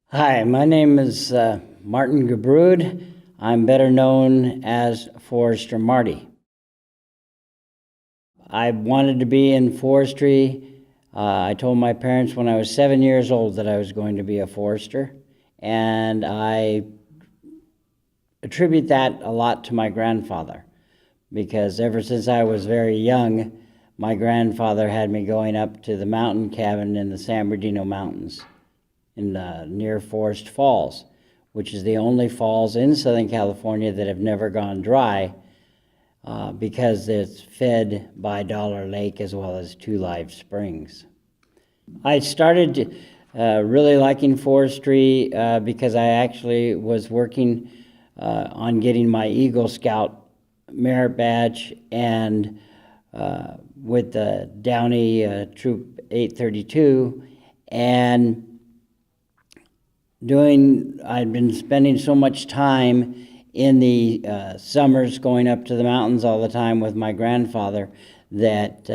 Hi, my name is Martin Gubrud. I'm better known as Forester Marty. I wanted to be in forestry. I told my parents when I was 7 years old that I was going to be a forester, and I attribute that a lot to my grandfather, because ever since I was very young, my grandfather had me going up to the mountain cabin in the San Bernardino Mountains near Forest Falls, which is the only falls in Southern California that have never gone dry, because it's fed by Dollar Lake as well as two live springs. I started really liking forestry because I actually was working on getting my Eagle Scout merit badge, and with the Downey Troop 832, and I'd been spending so much time in the summers going up to the mountains all the time with my grandfather that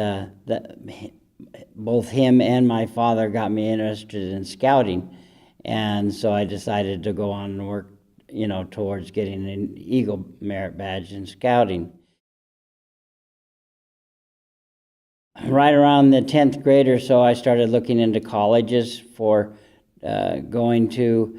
both him and my father got me interested in scouting, and so I decided to go on and work, towards getting an Eagle merit badge in scouting. Right around the 10th grade or so, I started looking into colleges for going to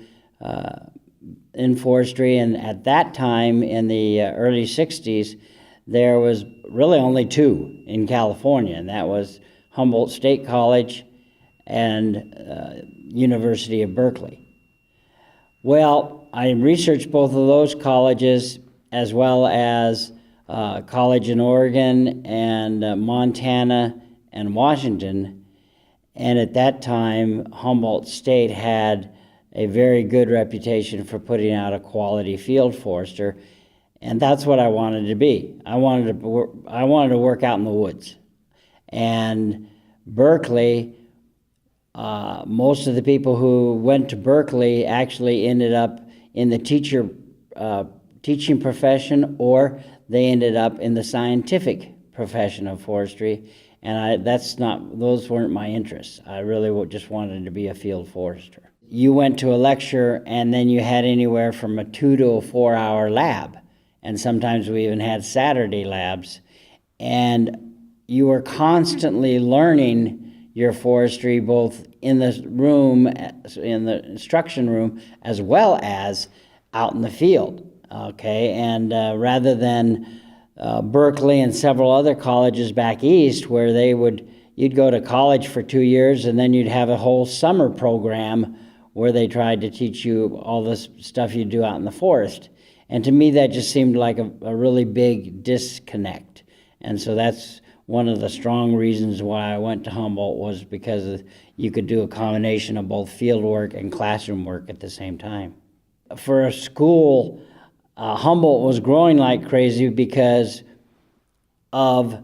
in forestry, and at that time in the early 60s, there was really only two in California, and that was Humboldt State College and University of Berkeley. Well, I researched both of those colleges as well as college in Oregon and Montana and Washington. And at that time, Humboldt State had a very good reputation for putting out a quality field forester, and that's what I wanted to be. I wanted to work out in the woods. And Berkeley, most of the people who went to Berkeley actually ended up in the teaching profession, or they ended up in the scientific profession of forestry. And those weren't my interests. I really just wanted to be a field forester. You went to a lecture, and then you had anywhere from a 2 to a 4 hour lab. And sometimes we even had Saturday labs. And you were constantly learning your forestry, both in the room, in the instruction room, as well as out in the field. Okay, and rather than Berkeley and several other colleges back east, where you'd go to college for 2 years and then you'd have a whole summer program where they tried to teach you all this stuff you do out in the forest. And to me, that just seemed like a really big disconnect. And so that's one of the strong reasons why I went to Humboldt, was because you could do a combination of both field work and classroom work at the same time. For a school, Humboldt was growing like crazy because of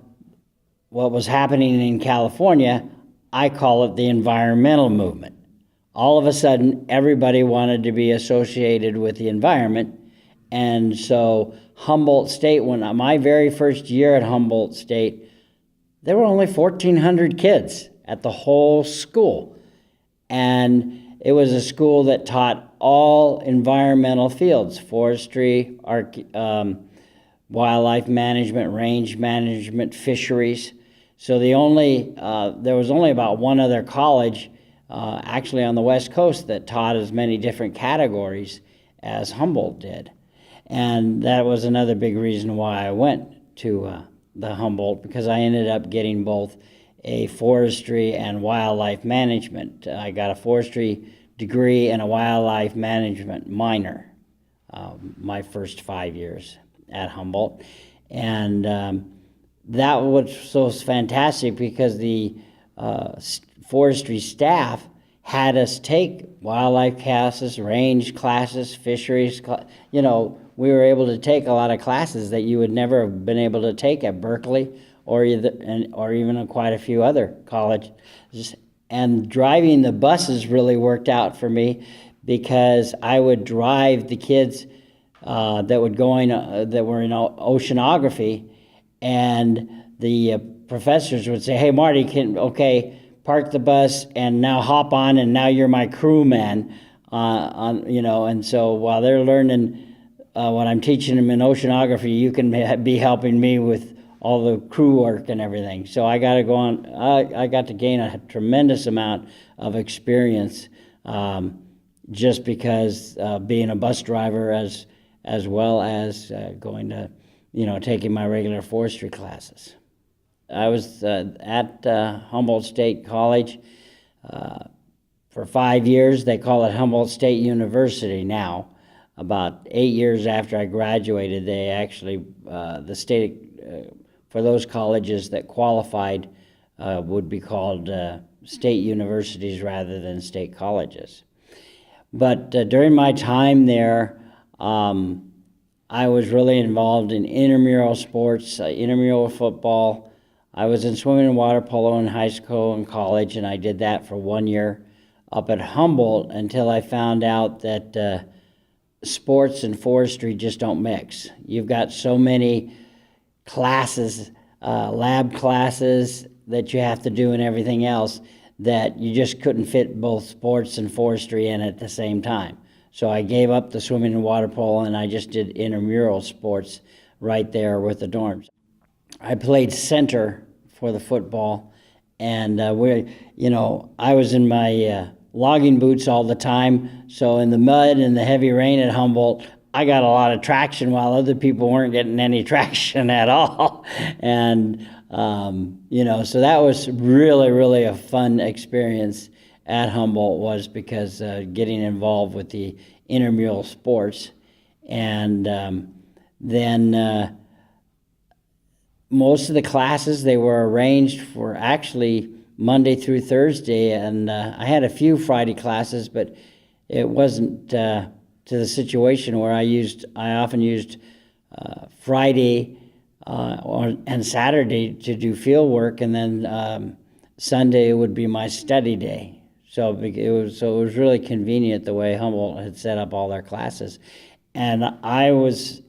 what was happening in California. I call it the environmental movement. All of a sudden, everybody wanted to be associated with the environment, and so Humboldt State, when my very first year at Humboldt State, there were only 1,400 kids at the whole school, and it was a school that taught all environmental fields: forestry, wildlife management, range management, fisheries. So there was only about one other college actually on the West Coast that taught as many different categories as Humboldt did. And that was another big reason why I went to the Humboldt, because I ended up getting both a forestry and wildlife management. I got a forestry degree and a wildlife management minor my first 5 years at Humboldt. And that was so fantastic, because the forestry staff had us take wildlife classes, range classes, fisheries. We were able to take a lot of classes that you would never have been able to take at Berkeley or even at quite a few other colleges. And driving the buses really worked out for me, because I would drive the kids that were in oceanography, and the professors would say, "Hey, Marty, park the bus and now hop on, and now you're my crewman." And so while they're learning what I'm teaching them in oceanography, you can be helping me with all the crew work and everything. So I got to go on. I got to gain a tremendous amount of experience just because being a bus driver as well as going to, taking my regular forestry classes. I was at Humboldt State College for 5 years. They call it Humboldt State University now. About 8 years after I graduated, they actually, the state, for those colleges that qualified, would be called state universities rather than state colleges. But during my time there, I was really involved in intramural sports, intramural football. I was in swimming and water polo in high school and college, and I did that for 1 year up at Humboldt until I found out that sports and forestry just don't mix. You've got so many classes, lab classes that you have to do and everything else that you just couldn't fit both sports and forestry in at the same time. So I gave up the swimming and water polo, and I just did intramural sports right there with the dorms. I played center for the football, and I was in my logging boots all the time. So in the mud and the heavy rain at Humboldt, I got a lot of traction while other people weren't getting any traction at all. And, so that was really, really a fun experience at Humboldt, was because getting involved with the intramural sports. And then most of the classes, they were arranged for actually Monday through Thursday, and I had a few Friday classes, but it wasn't to the situation where I often used Friday and Saturday to do field work, and then Sunday would be my study day. So it was really convenient the way Humboldt had set up all their classes. And I was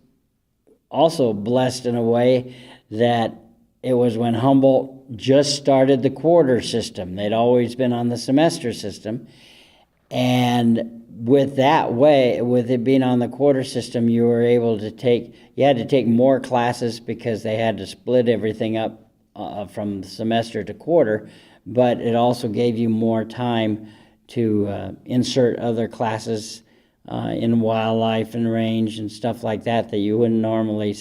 also blessed in a way that it was when Humboldt just started the quarter system. They'd always been on the semester system. And with it being on the quarter system, you had to take more classes because they had to split everything up from semester to quarter, but it also gave you more time to insert other classes in wildlife and range and stuff like that you wouldn't normally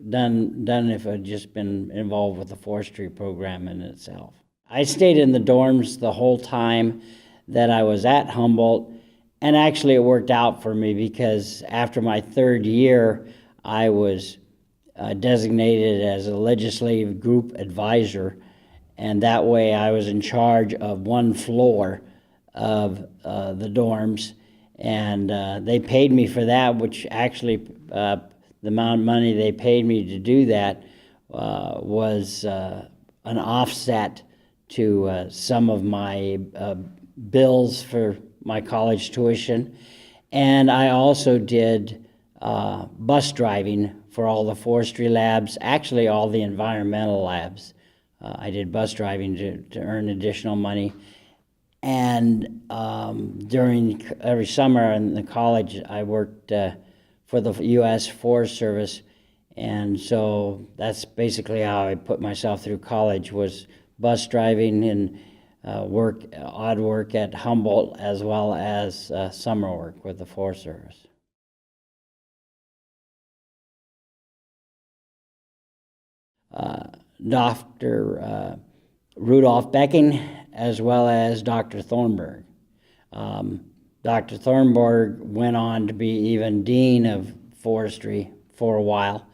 done if I'd just been involved with the forestry program in itself. I stayed in the dorms the whole time that I was at Humboldt, and actually it worked out for me because after my third year, I was designated as a legislative group advisor, and that way I was in charge of one floor of the dorms, and they paid me for that, which actually the amount of money they paid me to do that was an offset to some of my bills for my college tuition. And I also did bus driving for all the forestry labs, actually all the environmental labs. I did bus driving to earn additional money. And during every summer in the college, I worked for the U.S. Forest Service. And so that's basically how I put myself through college, was bus driving and odd work at Humboldt, as well as summer work with the Forest Service. Dr. Rudolph Becking, as well as Dr. Thornburg. Dr. Thornburg went on to be even Dean of Forestry for a while.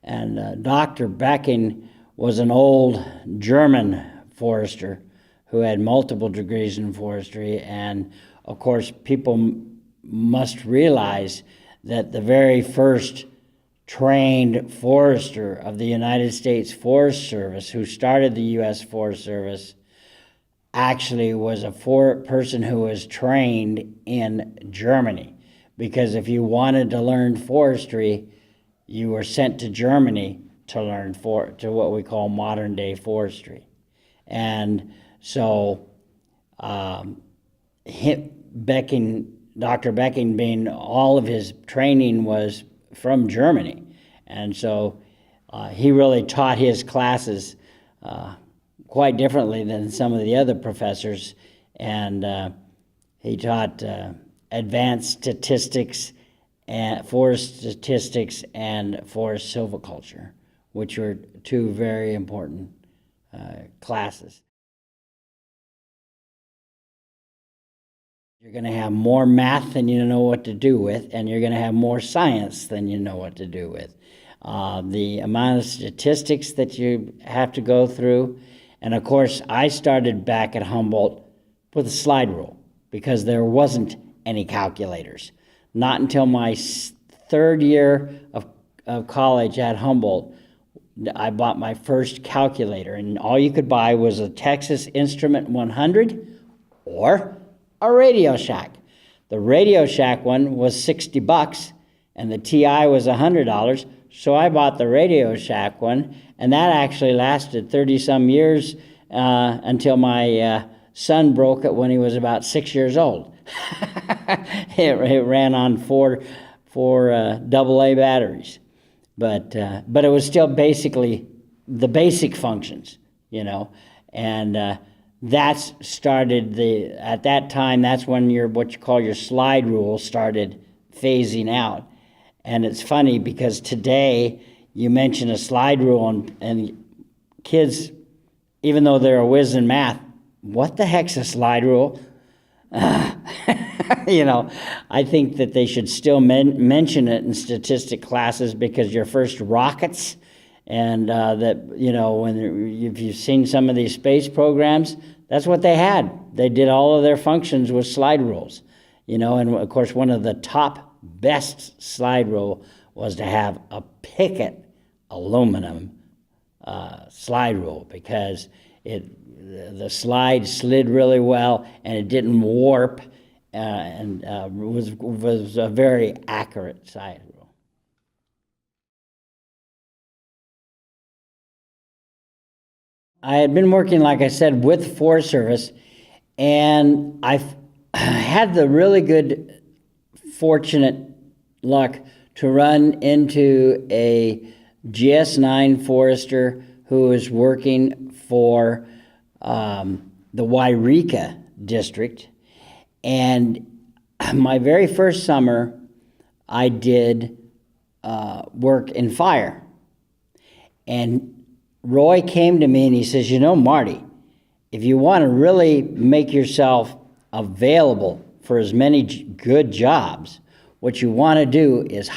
And Dr. Becking was an old German forester who had multiple degrees in forestry. And of course, people must realize that the very first trained forester of the United States Forest Service, who started the U.S. Forest Service, actually was a person who was trained in Germany. Because if you wanted to learn forestry, you were sent to Germany to learn to what we call modern day forestry. And so Dr. Becking, being all of his training was from Germany, and so he really taught his classes quite differently than some of the other professors, and he taught advanced statistics and forest statistics and forest silviculture, which were two very important classes. You're going to have more math than you know what to do with, and you're going to have more science than you know what to do with. The amount of statistics that you have to go through, and of course I started back at Humboldt with a slide rule because there wasn't any calculators. Not until my third year of college at Humboldt, I bought my first calculator, and all you could buy was a Texas Instrument 100 or a Radio Shack. The Radio Shack one was $60 and the TI was $100, so I bought the Radio Shack one, and that actually lasted 30-some years until my son broke it when he was about 6 years old. It ran on four AA batteries, but it was still basically the basic functions, you know, and that's started at that time. That's when what you call your slide rule started phasing out, and it's funny because today you mention a slide rule and kids, even though they're a whiz in math, what the heck's a slide rule? You know, I think that they should still mention it in statistic classes because your first rockets, and that, you know, if you've seen some of these space programs, that's what they had. They did all of their functions with slide rules, you know, and of course one of the top best slide rule was to have a picket aluminum slide rule because the slide slid really well and it didn't warp, and was a very accurate slide rule. I had been working, like I said, with Forest Service, and I've had the really good, fortunate luck to run into a GS9 forester who is working for the Wairika district. And my very first summer, I did work in fire. And Roy came to me and he says, you know, Marty, if you want to really make yourself available for as many good jobs, what you want to do is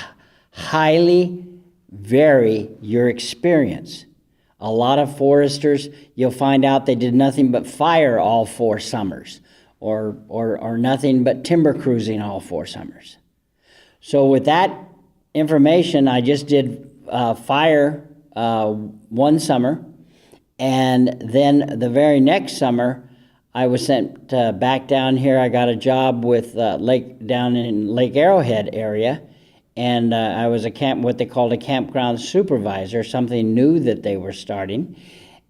highly vary your experience. A lot of foresters, you'll find out they did nothing but fire all 4 summers, or nothing but timber cruising all 4 summers. So with that information, I just did fire 1 summer, and then the very next summer, I was sent back down here. I got a job with down in Lake Arrowhead area, and I was what they called a campground supervisor, something new that they were starting.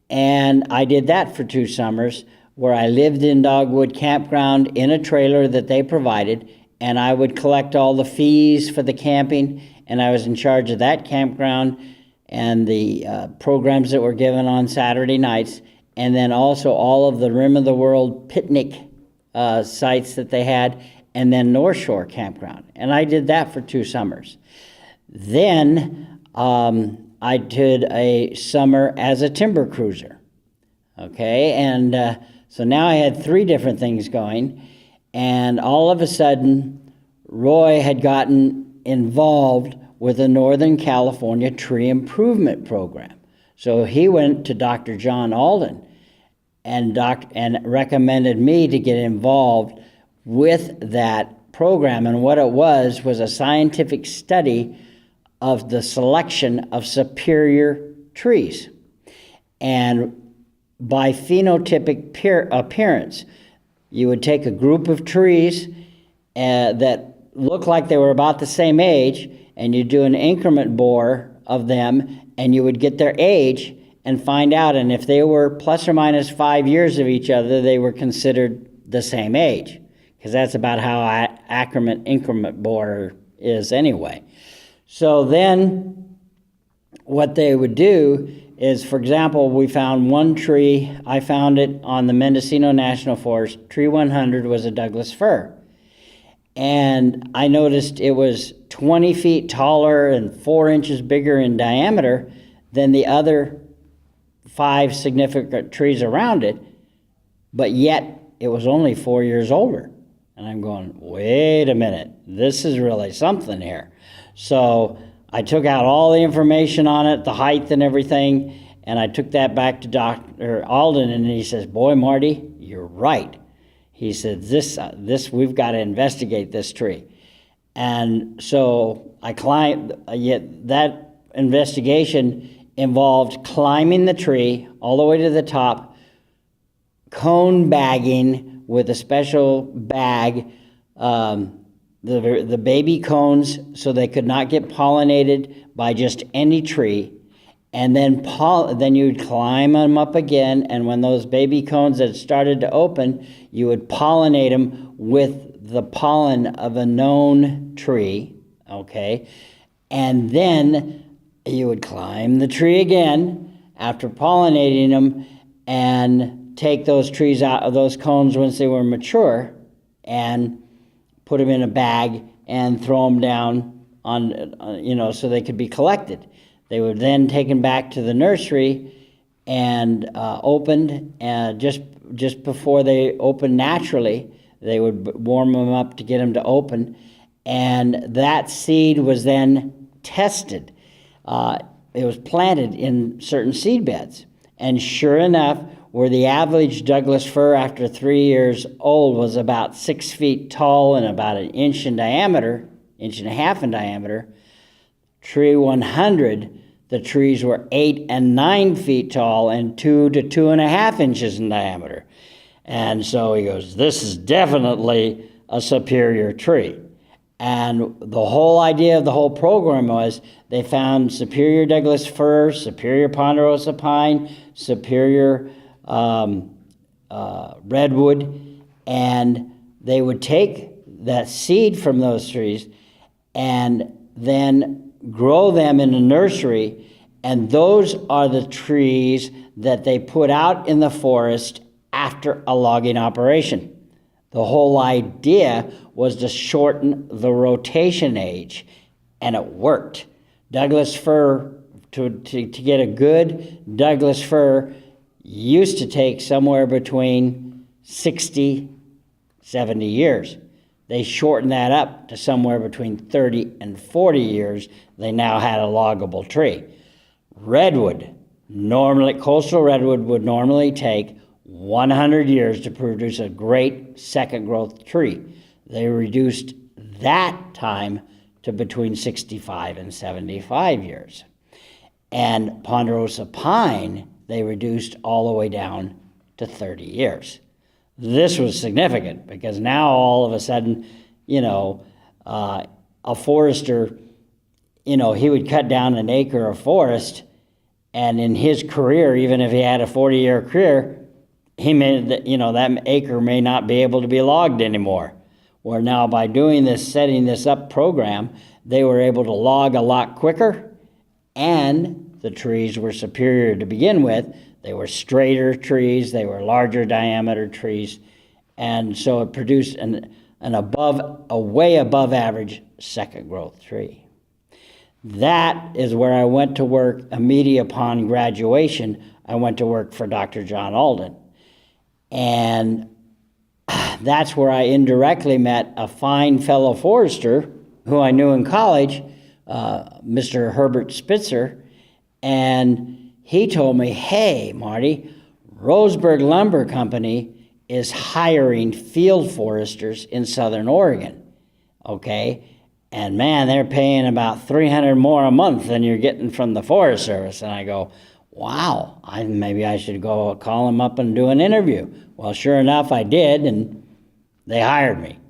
And I did that for 2 summers, where I lived in Dogwood Campground in a trailer that they provided, and I would collect all the fees for the camping, and I was in charge of that campground and the programs that were given on Saturday nights, and then also all of the Rim of the World picnic sites that they had, and then North Shore Campground. And I did that for 2 summers. Then I did a summer as a timber cruiser. Okay, and so now I had 3 different things going, and all of a sudden, Roy had gotten involved with the Northern California Tree Improvement Program. So he went to Dr. John Alden and recommended me to get involved with that program. And what it was a scientific study of the selection of superior trees. And by phenotypic appearance, you would take a group of trees that looked like they were about the same age, and you do an increment bore of them, and you would get their age and find out, and if they were plus or minus 5 years of each other, they were considered the same age, because that's about how increment borer is anyway. So then what they would do is, for example, we found one tree. I found it on the Mendocino National Forest. Tree 100 was a Douglas fir. And I noticed it was 20 feet taller and 4 inches bigger in diameter than the other 5 significant trees around it, but yet it was only 4 years older. And I'm going, wait a minute, this is really something here. So I took out all the information on it, the height and everything, and I took that back to Dr. Alden, and he says, boy, Marty, you're right. He said, this we've got to investigate this tree. And so I climbed, yet that investigation involved climbing the tree all the way to the top, cone bagging with a special bag, the baby cones so they could not get pollinated by just any tree. And then you'd climb them up again, and when those baby cones had started to open, you would pollinate them with the pollen of a known tree, okay? And then you would climb the tree again after pollinating them and take those trees out of those cones once they were mature and put them in a bag and throw them down on, so they could be collected. They were then taken back to the nursery and opened, and just before they opened naturally, they would warm them up to get them to open, and that seed was then tested. It was planted in certain seed beds, and sure enough, where the average Douglas fir after 3 years old was about 6 feet tall and about an inch in diameter, inch and a half in diameter, tree 100, the trees were 8 and 9 feet tall and 2 to 2.5 inches in diameter. And so he goes, this is definitely a superior tree. And the whole idea of the whole program was they found superior Douglas fir, superior ponderosa pine, superior redwood, and they would take that seed from those trees and then grow them in a nursery, and those are the trees that they put out in the forest after a logging operation. The whole idea was to shorten the rotation age, and it worked. Douglas fir, to get a good Douglas fir, used to take somewhere between 60, 70 years. They shortened that up to somewhere between 30 and 40 years. They now had a loggable tree. Redwood, coastal redwood would normally take 100 years to produce a great second growth tree. They reduced that time to between 65 and 75 years. And ponderosa pine, they reduced all the way down to 30 years. This was significant because now all of a sudden, a forester, he would cut down an acre of forest, and in his career, even if he had a 40-year career, that acre may not be able to be logged anymore. Where now by doing this, setting this up program, they were able to log a lot quicker, and the trees were superior to begin with. They were straighter trees, they were larger diameter trees, and so it produced a way above average second growth tree. That is where I went to work immediately upon graduation. I went to work for Dr. John Alden. And that's where I indirectly met a fine fellow forester who I knew in college, Mr. Herbert Spitzer, and he told me, hey, Marty, Roseburg Lumber Company is hiring field foresters in Southern Oregon, okay? And man, they're paying about $300 more a month than you're getting from the Forest Service. And I go, wow, maybe I should go call them up and do an interview. Well, sure enough, I did, and they hired me.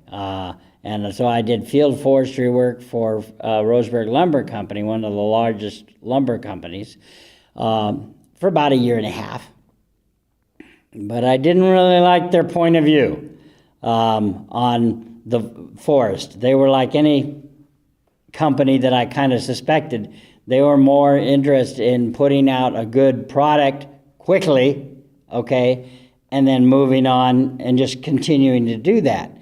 And so I did field forestry work for Roseburg Lumber Company, one of the largest lumber companies, for about a year and a half. But I didn't really like their point of view on the forest. They were like any company that I kind of suspected. They were more interested in putting out a good product quickly, okay, and then moving on and just continuing to do that.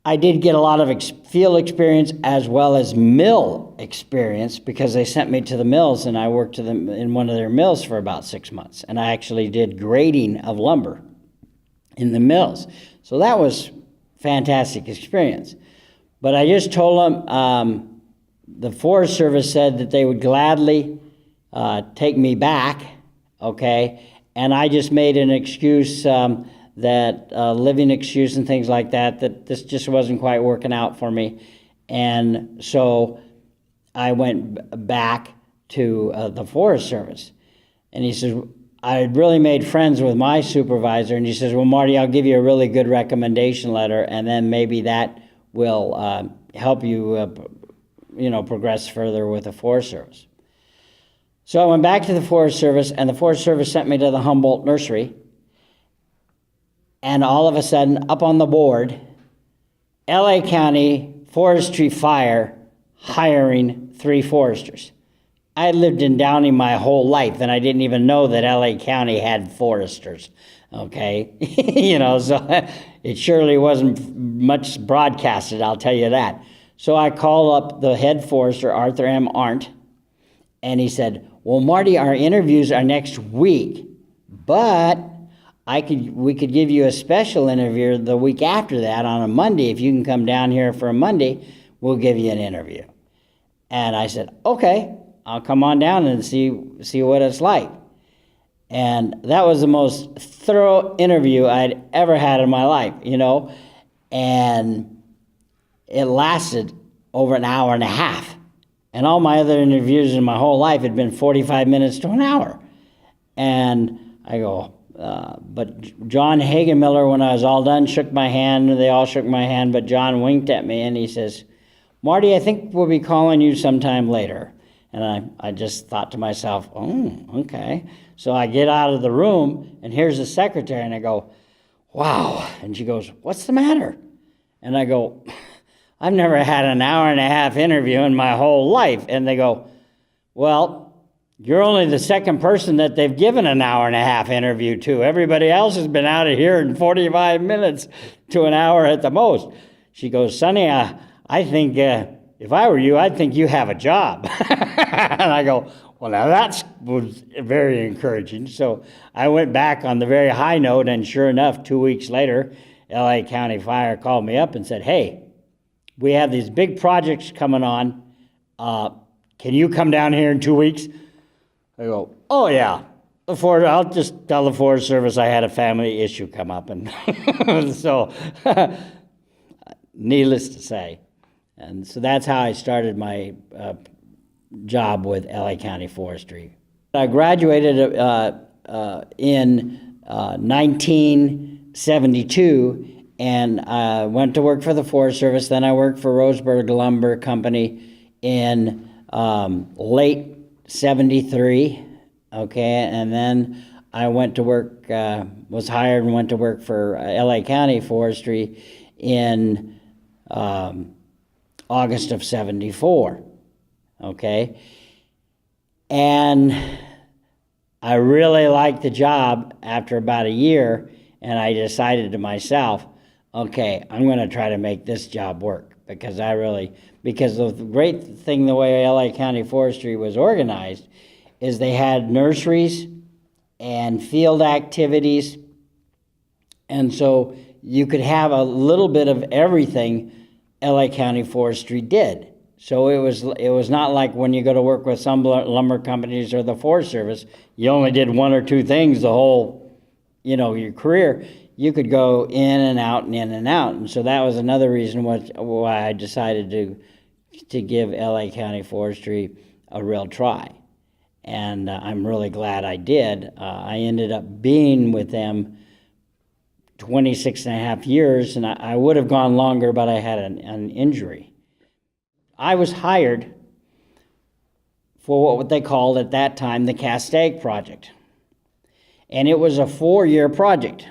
I did get a lot of field experience as well as mill experience, because they sent me to the mills, and I worked in one of their mills for about 6 months. And I actually did grading of lumber in the mills. So that was fantastic experience. But I just told them, the Forest Service said that they would gladly take me back, okay? And I just made an excuse, living excuse and things like that, that this just wasn't quite working out for me. And so I went back to the Forest Service. And he says, I had really made friends with my supervisor, and he says, well, Marty, I'll give you a really good recommendation letter, and then maybe that will help you, progress further with the Forest Service. So I went back to the Forest Service, and the Forest Service sent me to the Humboldt Nursery. And all of a sudden, up on the board, LA County Forestry Fire hiring 3 foresters. I had lived in Downey my whole life, and I didn't even know that LA County had foresters, okay? So it surely wasn't much broadcasted, I'll tell you that. So I called up the head forester, Arthur M. Arndt, and he said, well, Marty, our interviews are next week, but we could give you a special interview the week after that on a Monday. If you can come down here for a Monday, we'll give you an interview. And I said, okay, I'll come on down and see what it's like. And that was the most thorough interview I'd ever had in my life, and it lasted over an hour and a half. And all my other interviews in my whole life had been 45 minutes to an hour. And I go, but John Hagenmiller, when I was all done, shook my hand. They all shook my hand, but John winked at me, and he says, Marty, I think we'll be calling you sometime later. And I just thought to myself, oh, okay. So I get out of the room, and here's the secretary, and I go, wow. And she goes, what's the matter? And I go, I've never had an hour and a half interview in my whole life. And they go, well, you're only the second person that they've given an hour and a half interview to. Everybody else has been out of here in 45 minutes to an hour at the most. She goes, Sonny, I think if I were you, I'd think you have a job. And I go, well, now that was very encouraging. So I went back on the very high note, and sure enough, 2 weeks later, LA County Fire called me up and said, hey, we have these big projects coming on. Can you come down here in 2 weeks? I go, oh, yeah. I'll just tell the Forest Service I had a family issue come up. And so, needless to say. And so that's how I started my job with LA County Forestry. I graduated in 1972, and I went to work for the Forest Service. Then I worked for Roseburg Lumber Company in late 73, okay? And then I went to work, was hired and went to work for LA County Forestry in August of 74, okay? And I really liked the job after about a year, and I decided to myself, okay, I'm going to try to make this job work, because the great thing the way LA County Forestry was organized is they had nurseries and field activities, and so you could have a little bit of everything LA County Forestry did. So it was not like when you go to work with some lumber companies or the Forest Service, you only did one or two things the whole, your career. You could go in and out and in and out. And so that was another reason why I decided to give LA County Forestry a real try. And I'm really glad I did. I ended up being with them 26 and a half years, and I would have gone longer, but I had an injury. I was hired for what they called at that time the Castaic project. And it was a 4-year project.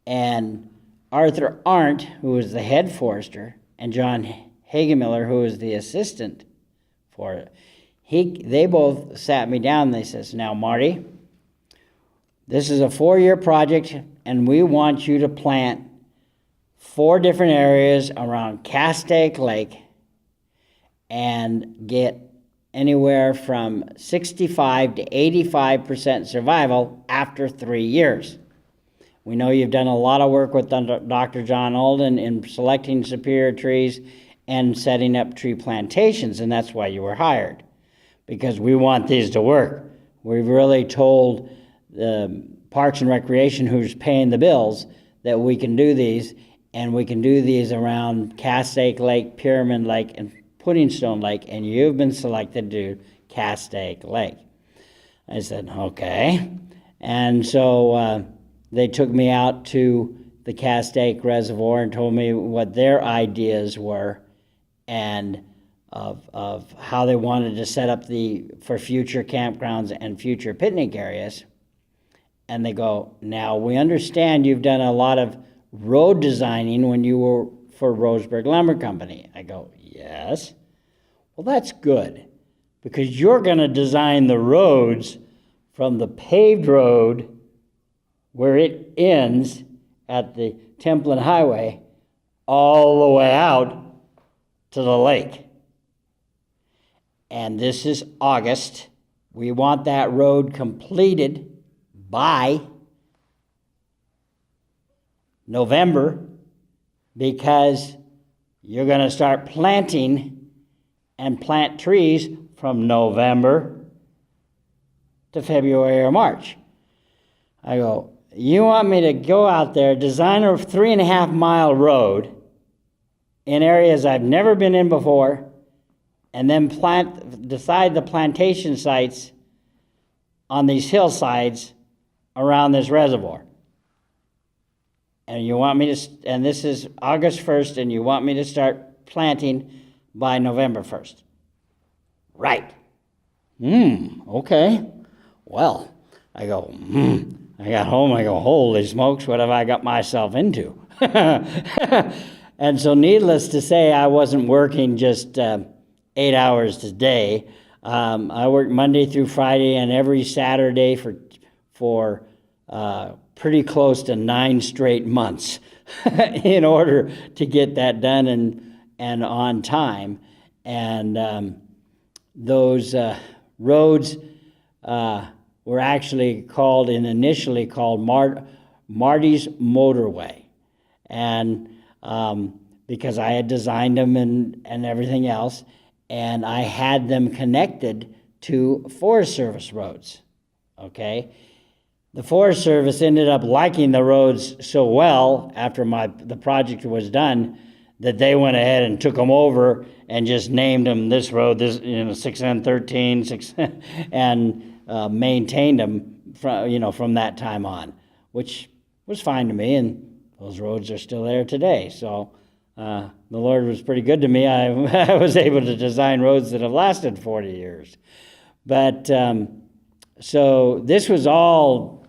And Arthur Arndt, who was the head forester, and John Hagemiller, who was the assistant for it, they both sat me down and they says, now, Marty, this is a 4-year project, and we want you to plant 4 different areas around Castaic Lake and get anywhere from 65 to 85% survival after 3 years. We know you've done a lot of work with Dr. John Alden in selecting superior trees and setting up tree plantations, and that's why you were hired, because we want these to work. We've really told the Parks and Recreation, who's paying the bills, that we can do these, and we can do these around Castaic Lake, Pyramid Lake, and Puddingstone Lake, and you've been selected to do Castaic Lake. I said, okay. And so they took me out to the Castaic Reservoir and told me what their ideas were and of how they wanted to set up for future campgrounds and future picnic areas. And they go, now we understand you've done a lot of road designing when you were for Roseburg Lumber Company. I go, yes. Well, that's good, because you're going to design the roads from the paved road where it ends at the Templin Highway all the way out to the lake. And this is August. We want that road completed by November, because you're going to start planting and plant trees from November to February or March. I go, you want me to go out there, design a 3.5-mile road in areas I've never been in before, and then decide the plantation sites on these hillsides around this reservoir? And you want me to, and this is August 1st, and you want me to start planting by November 1st. Right. Okay. Well, I go, I got home, I go, holy smokes, what have I got myself into? And so needless to say, I wasn't working just 8 hours a day. I worked Monday through Friday and every Saturday for pretty close to 9 straight months in order to get that done and on time. And those roads were actually initially called Marty's Motorway. And because I had designed them and everything else, and I had them connected to Forest Service roads, okay? The Forest Service ended up liking the roads so well after the project was done that they went ahead and took them over and just named them this road, 6N13, and maintained them from that time on, which was fine to me, and those roads are still there today. So the Lord was pretty good to me. I was able to design roads that have lasted 40 years. But so this was all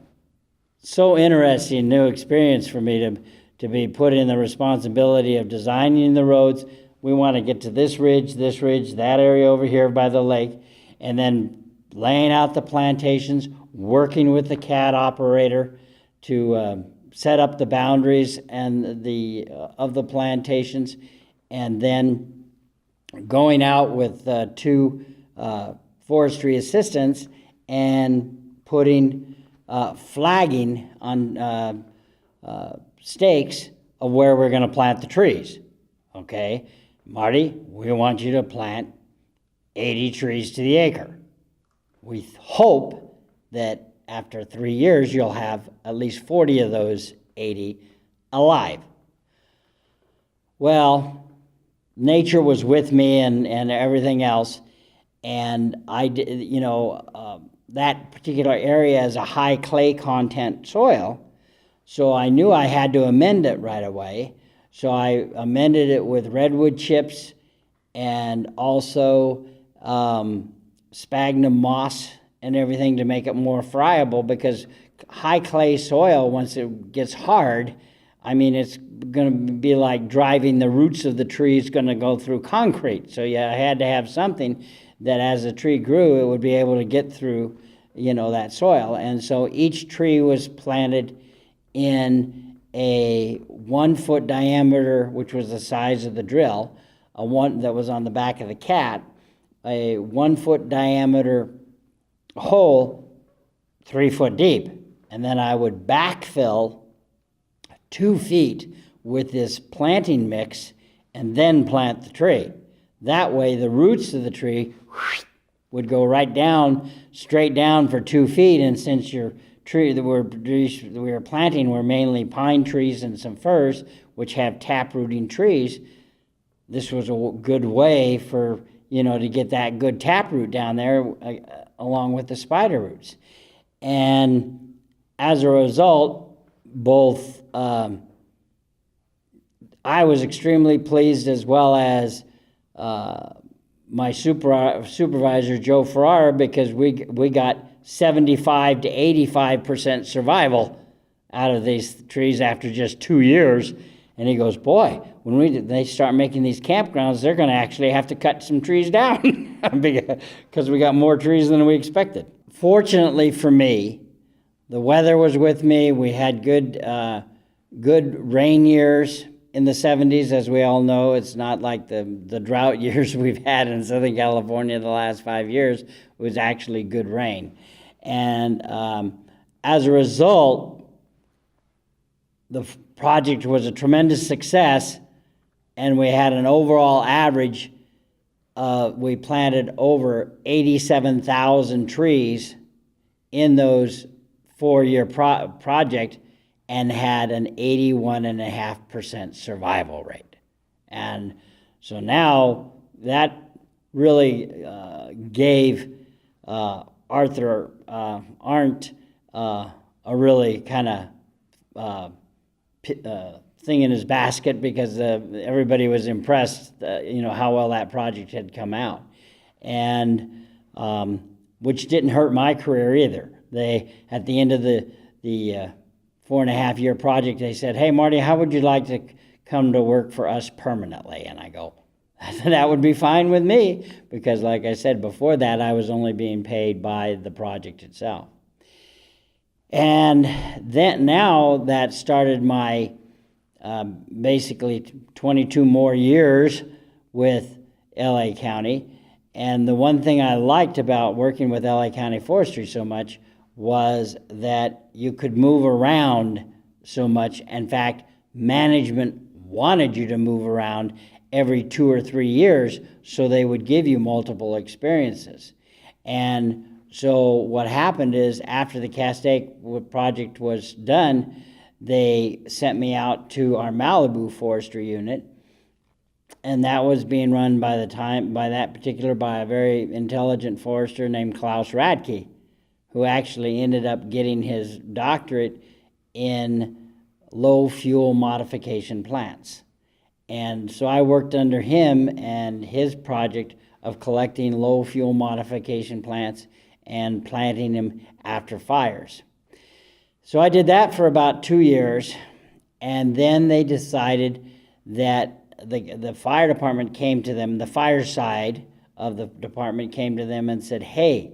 so interesting, new experience for me to be put in the responsibility of designing the roads. We want to get to this ridge, that area over here by the lake, and then laying out the plantations, working with the CAD operator to set up the boundaries and of the plantations, and then going out with 2 forestry assistants and putting flagging on stakes of where we're going to plant the trees. Okay, Marty, we want you to plant 80 trees to the acre. We hope that after 3 years, you'll have at least 40 of those 80 alive. Well, nature was with me and everything else, and I did, that particular area is a high clay content soil, So I knew I had to amend it right away. So I amended it with redwood chips and also sphagnum moss and everything to make it more friable, because high clay soil, once it gets hard, I mean, it's going to be like driving the roots of the tree is going to go through concrete. So yeah, I had to have something that as the tree grew, it would be able to get through, that soil. And so each tree was planted in a 1 foot diameter, which was the size of the drill, a one that was on the back of the cat, a 1 foot diameter hole 3 foot deep. And then I would backfill 2 feet with this planting mix and then plant the tree. That way the roots of the tree would go right down, straight down for 2 feet. And since your tree that we were planting were mainly pine trees and some firs, which have tap-rooting trees, this was a good way for, to get that good taproot down there along with the spider roots. And as a result, both I was extremely pleased, as well as my supervisor, Joe Ferrara, because we got 75 to 85% survival out of these trees after just 2 years. And he goes, boy, when they start making these campgrounds, they're going to actually have to cut some trees down because we got more trees than we expected. Fortunately for me, the weather was with me. We had good rain years in the 70s, as we all know. It's not like the drought years we've had in Southern California the last 5 years. It was actually good rain. And as a result, the project was a tremendous success, and we had an overall average. We planted over 87,000 trees in those 4-year project and had an 81.5% survival rate. And so now that really gave Arthur Arndt a really kind of thing in his basket, because everybody was impressed, how well that project had come out, and which didn't hurt my career either. They, at the end of the 4.5 year project, they said, "Hey, Marty, how would you like to come to work for us permanently?" And I go, that would be fine with me, because like I said before that, I was only being paid by the project itself. And then now that started my basically 22 more years with LA County. And the one thing I liked about working with LA County Forestry so much was that you could move around so much. In fact, management wanted you to move around every 2 or 3 years, so they would give you multiple experiences. And so what happened is, after the Castaic project was done, they sent me out to our Malibu forestry unit, and that was being run by a very intelligent forester named Klaus Radke, who actually ended up getting his doctorate in low fuel modification plants. And so I worked under him and his project of collecting low fuel modification plants and planting them after fires. So I did that for about 2 years, and then they decided that the fire department came to them, the fire side of the department came to them and said, "Hey,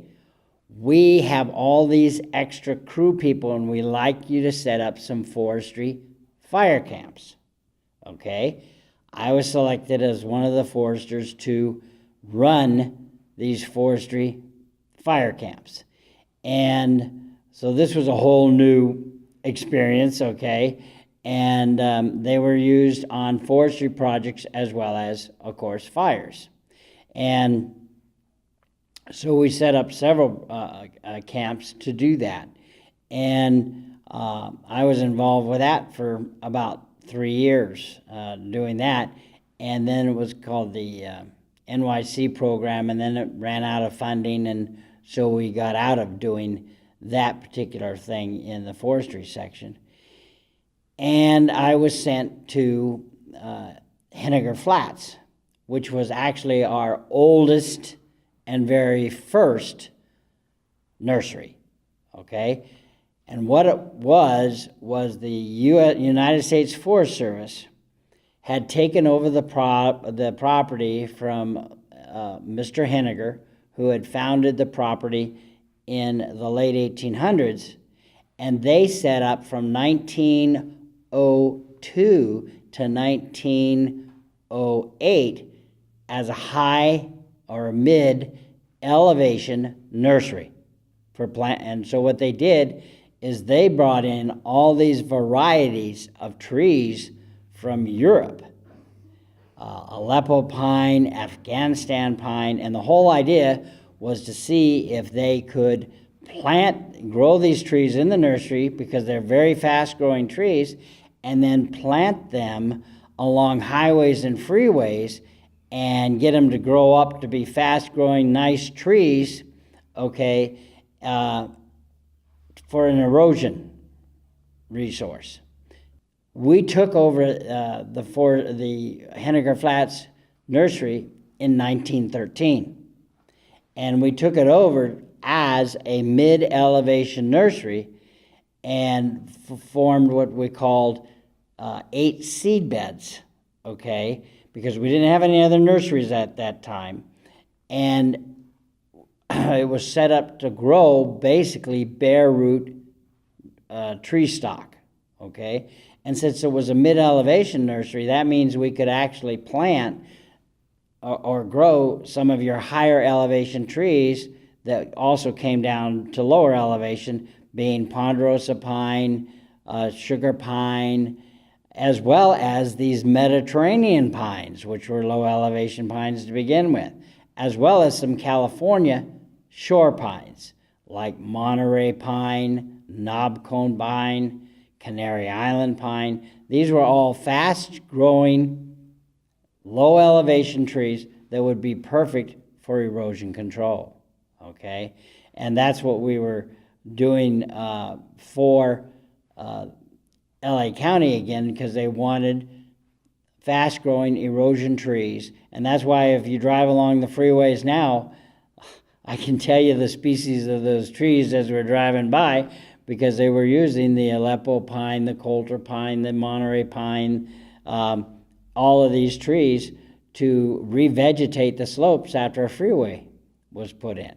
we have all these extra crew people, and we like you to set up some forestry fire camps." Okay, I was selected as one of the foresters to run these forestry fire camps. And so this was a whole new experience, okay? And they were used on forestry projects as well as, of course, fires. And so we set up several camps to do that. And I was involved with that for about 3 years doing that. And then it was called the NYC program, and then it ran out of funding, and so we got out of doing that particular thing in the forestry section. and I was sent to Henninger Flats, which was actually our oldest and very first nursery, okay? And what it was the United States Forest Service had taken over the property from Mr. Henninger, who had founded the property in the late 1800s, and they set up from 1902 to 1908 as a high or a mid elevation nursery for plant. And so what they did is they brought in all these varieties of trees from Europe, Aleppo pine, Afghanistan pine, and the whole idea was to see if they could grow these trees in the nursery, because they're very fast-growing trees, and then plant them along highways and freeways and get them to grow up to be fast-growing, nice trees, okay, for an erosion resource. We took over the Henninger Flats nursery in 1913, and we took it over as a mid-elevation nursery and formed what we called 8 seed beds, okay, because we didn't have any other nurseries at that time, and it was set up to grow basically bare root tree stock, okay? And since it was a mid-elevation nursery, that means we could actually plant or grow some of your higher elevation trees that also came down to lower elevation, being ponderosa pine, sugar pine, as well as these Mediterranean pines, which were low elevation pines to begin with, as well as some California shore pines, like Monterey pine, knobcone pine, Canary Island pine. These were all fast-growing, low-elevation trees that would be perfect for erosion control, okay? And that's what we were doing for LA County again, because they wanted fast-growing erosion trees. And that's why if you drive along the freeways now, I can tell you the species of those trees as we're driving by, because they were using the Aleppo pine, the Coulter pine, the Monterey pine, all of these trees to revegetate the slopes after a freeway was put in,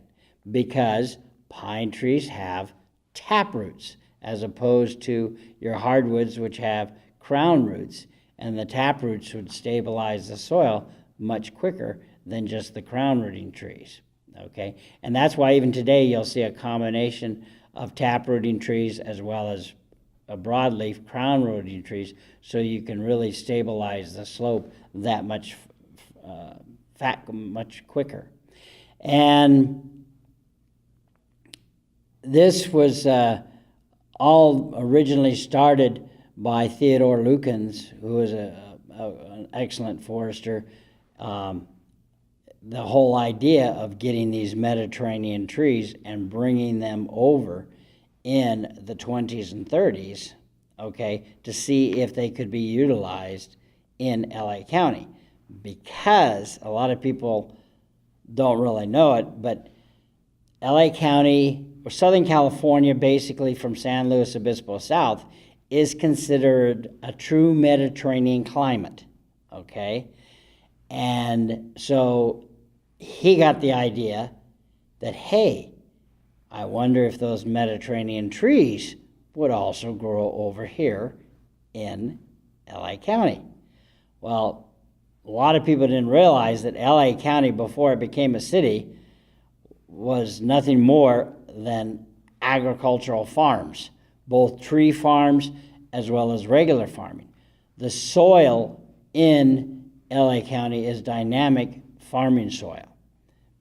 because pine trees have tap roots as opposed to your hardwoods, which have crown roots, and the tap roots would stabilize the soil much quicker than just the crown rooting trees, okay? And that's why even today you'll see a combination of taprooting trees as well as a broadleaf crown rooting trees, so you can really stabilize the slope that much much quicker. And this was all originally started by Theodore Lukens, who was an excellent forester. The whole idea of getting these Mediterranean trees and bringing them over in the 20s and 30s, okay, to see if they could be utilized in LA County. Because a lot of people don't really know it, but LA County, or Southern California, basically from San Luis Obispo south, is considered a true Mediterranean climate, okay? And so he got the idea that, hey, I wonder if those Mediterranean trees would also grow over here in LA County. Well, a lot of people didn't realize that LA County, before it became a city, was nothing more than agricultural farms, both tree farms as well as regular farming. The soil in LA County is dynamic farming soil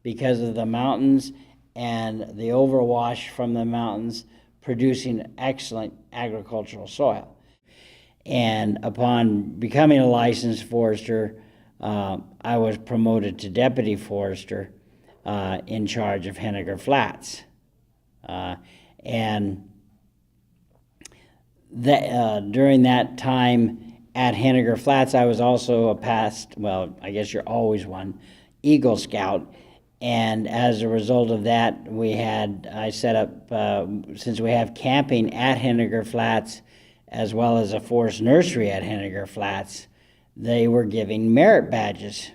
because of the mountains and the overwash from the mountains producing excellent agricultural soil. And upon becoming a licensed forester, I was promoted to deputy forester in charge of Henninger Flats. And during that time at Henninger Flats, I was also a past, well, I guess you're always one, Eagle Scout. And as a result of that, I set up, since we have camping at Henninger Flats, as well as a forest nursery at Henninger Flats, they were giving merit badges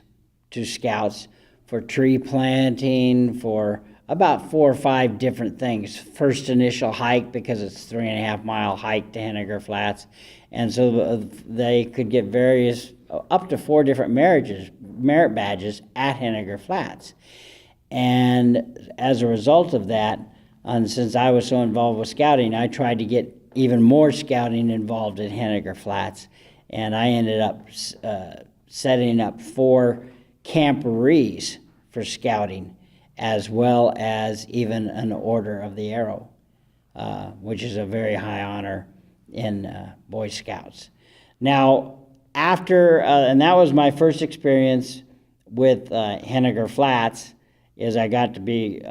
to scouts for tree planting, for about 4 or 5 different things. First initial hike, because it's 3.5 mile hike to Henninger Flats. And so they could get up to 4 different merit badges at Henninger Flats. And as a result of that, and since I was so involved with scouting, I tried to get even more scouting involved at Henninger Flats. And I ended up setting up 4 camporees for scouting, as well as even an Order of the Arrow, which is a very high honor in Boy Scouts. Now, and that was my first experience with Henninger Flats, is I got to be,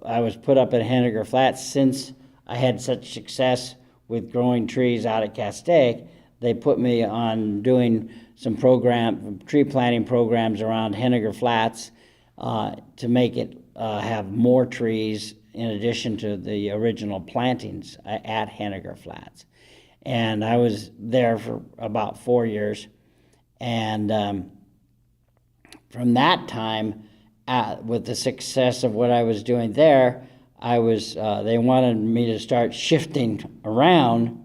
I was put up at Henninger Flats. Since I had such success with growing trees out at Castaic, they put me on doing some tree planting programs around Henninger Flats to make it have more trees in addition to the original plantings at Henninger Flats. And I was there for about 4 years. And from that time, with the success of what I was doing there, they wanted me to start shifting around.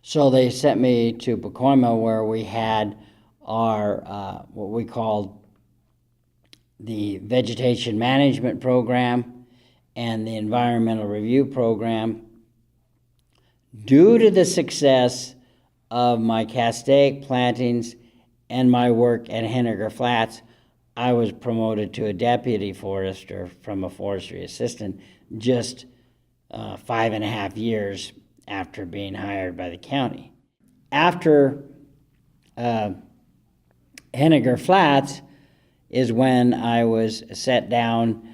So they sent me to Pacoima, where we had our, what we called the Vegetation Management Program and the Environmental Review Program. Due to the success of my Castaic plantings and my work at Henninger Flats, I was promoted to a deputy forester from a forestry assistant just 5.5 years after being hired by the county. After Henninger Flats is when I was set down.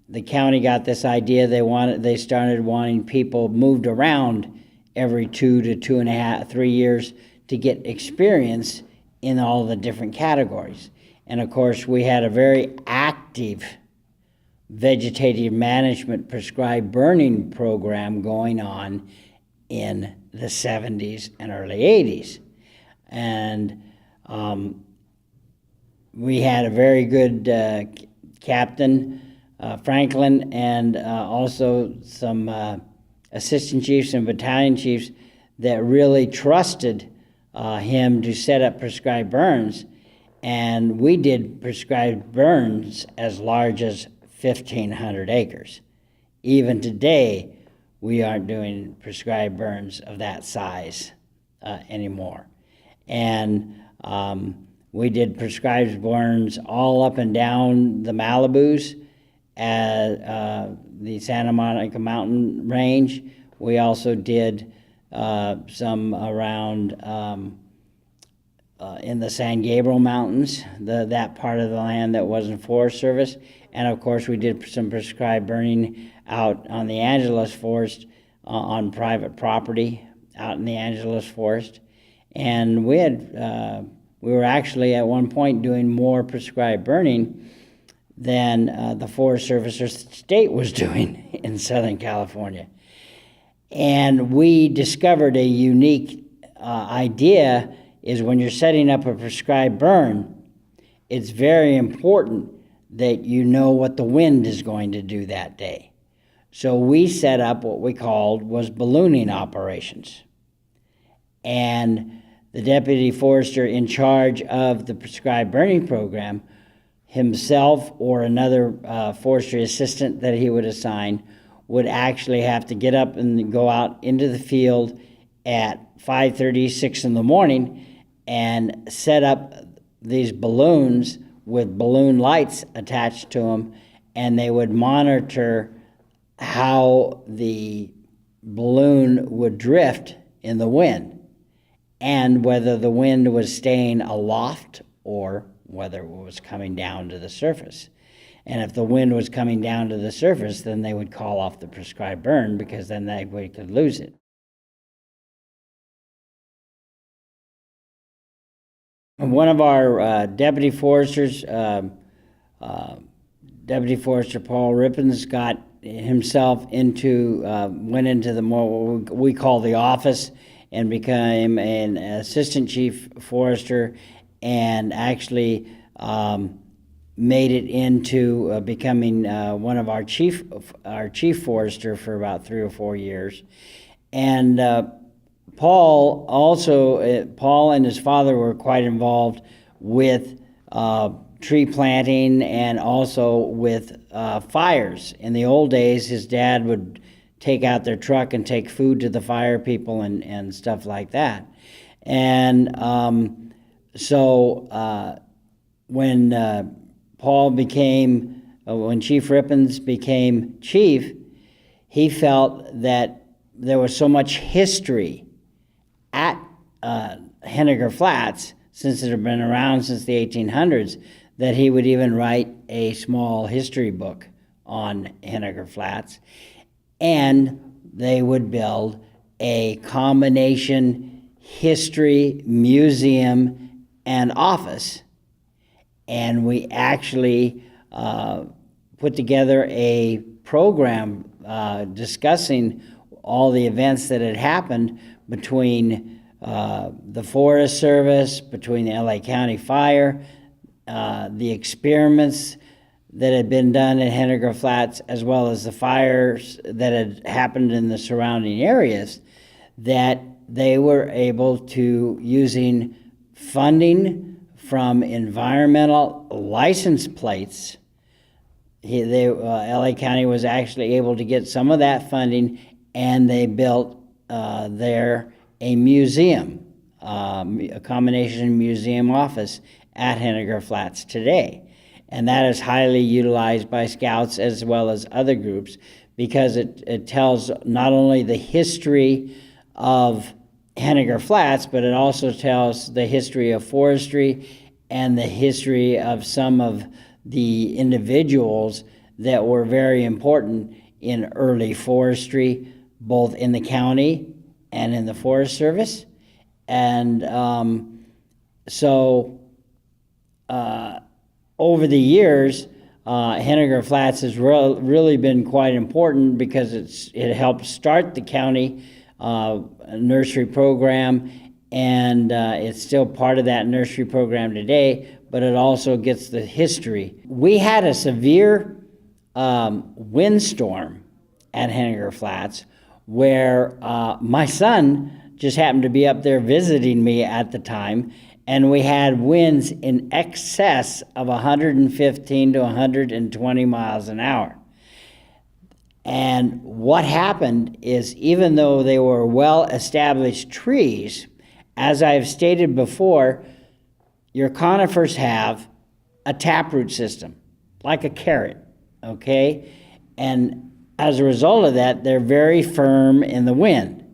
The county got this idea. They started wanting people moved around every 2 to 2.5, 3 years to get experience in all the different categories. And of course, we had a very active vegetative management prescribed burning program going on in the 70s and early 80s. And we had a very good captain, Franklin, and also some assistant chiefs and battalion chiefs that really trusted him to set up prescribed burns. And we did prescribed burns as large as 1,500 acres. Even today, we aren't doing prescribed burns of that size anymore. And we did prescribed burns all up and down the Malibus, the Santa Monica Mountain Range. We also did some around in the San Gabriel Mountains, that part of the land that wasn't Forest Service. And of course, we did some prescribed burning out on the Angeles Forest on private property out in the Angeles Forest. And we were actually at one point doing more prescribed burning than the Forest Service or state was doing in Southern California. And we discovered a unique idea is when you're setting up a prescribed burn, it's very important that you know what the wind is going to do that day. So we set up what we called was ballooning operations. And the deputy forester in charge of the prescribed burning program, himself or another forestry assistant that he would assign, would actually have to get up and go out into the field at 5:30, 6 in the morning and set up these balloons with balloon lights attached to them, and they would monitor how the balloon would drift in the wind and whether the wind was staying aloft or whether it was coming down to the surface. And if the wind was coming down to the surface, then they would call off the prescribed burn, because then we could lose it. One of our deputy foresters, Deputy Forester Paul Rippens, got himself into, went into the more what we call the office, and became an assistant chief forester, and actually made it into becoming one of our chief forester for about 3 or 4 years. And Paul and his father were quite involved with tree planting and also with fires. In the old days, his dad would take out their truck and take food to the fire people and stuff like that. And when when Chief Rippens became chief, he felt that there was so much history at Henninger Flats, since it had been around since the 1800s, that he would even write a small history book on Henninger Flats. And they would build a combination history museum and office. And we actually put together a program discussing all the events that had happened between the Forest Service, between the LA County Fire, the experiments that had been done at Henninger Flats, as well as the fires that had happened in the surrounding areas, that they were able to, using funding from environmental license plates, LA County was actually able to get some of that funding, and they built there a museum, a combination museum office at Henninger Flats today. And that is highly utilized by Scouts as well as other groups, because it tells not only the history of Henninger Flats, but it also tells the history of forestry and the history of some of the individuals that were very important in early forestry, both in the county and in the Forest Service. And over the years, Henninger Flats has really been quite important, because it helped start the county nursery program, and it's still part of that nursery program today, but it also gets the history. We had a severe windstorm at Henninger Flats, where my son just happened to be up there visiting me at the time, and we had winds in excess of 115 to 120 miles an hour. And what happened is, even though they were well-established trees, as I've stated before, your conifers have a taproot system, like a carrot, okay? And as a result of that, they're very firm in the wind.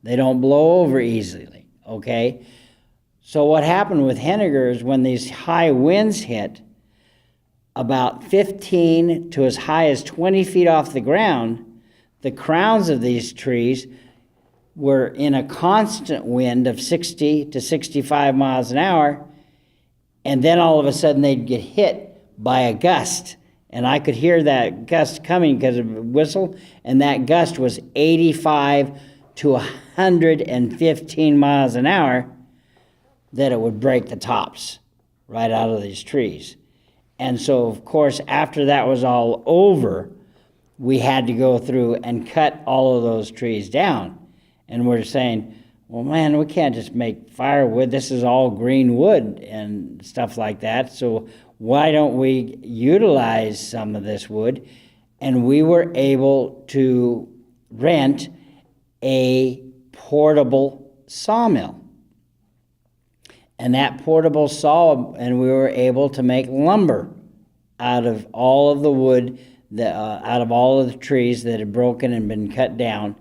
They don't blow over easily, okay? So what happened with Henninger is, when these high winds hit, about 15 to as high as 20 feet off the ground, the crowns of these trees were in a constant wind of 60 to 65 miles an hour, and then all of a sudden they'd get hit by a gust. And I could hear that gust coming because of a whistle, and that gust was 85 to 115 miles an hour, that it would break the tops right out of these trees. And so, of course, after that was all over, we had to go through and cut all of those trees down. And we're saying, well, man, we can't just make firewood. This is all green wood and stuff like that. So why don't we utilize some of this wood? And we were able to rent a portable sawmill. And that portable and we were able to make lumber out of all of the wood, out of all of the trees that had broken and been cut down.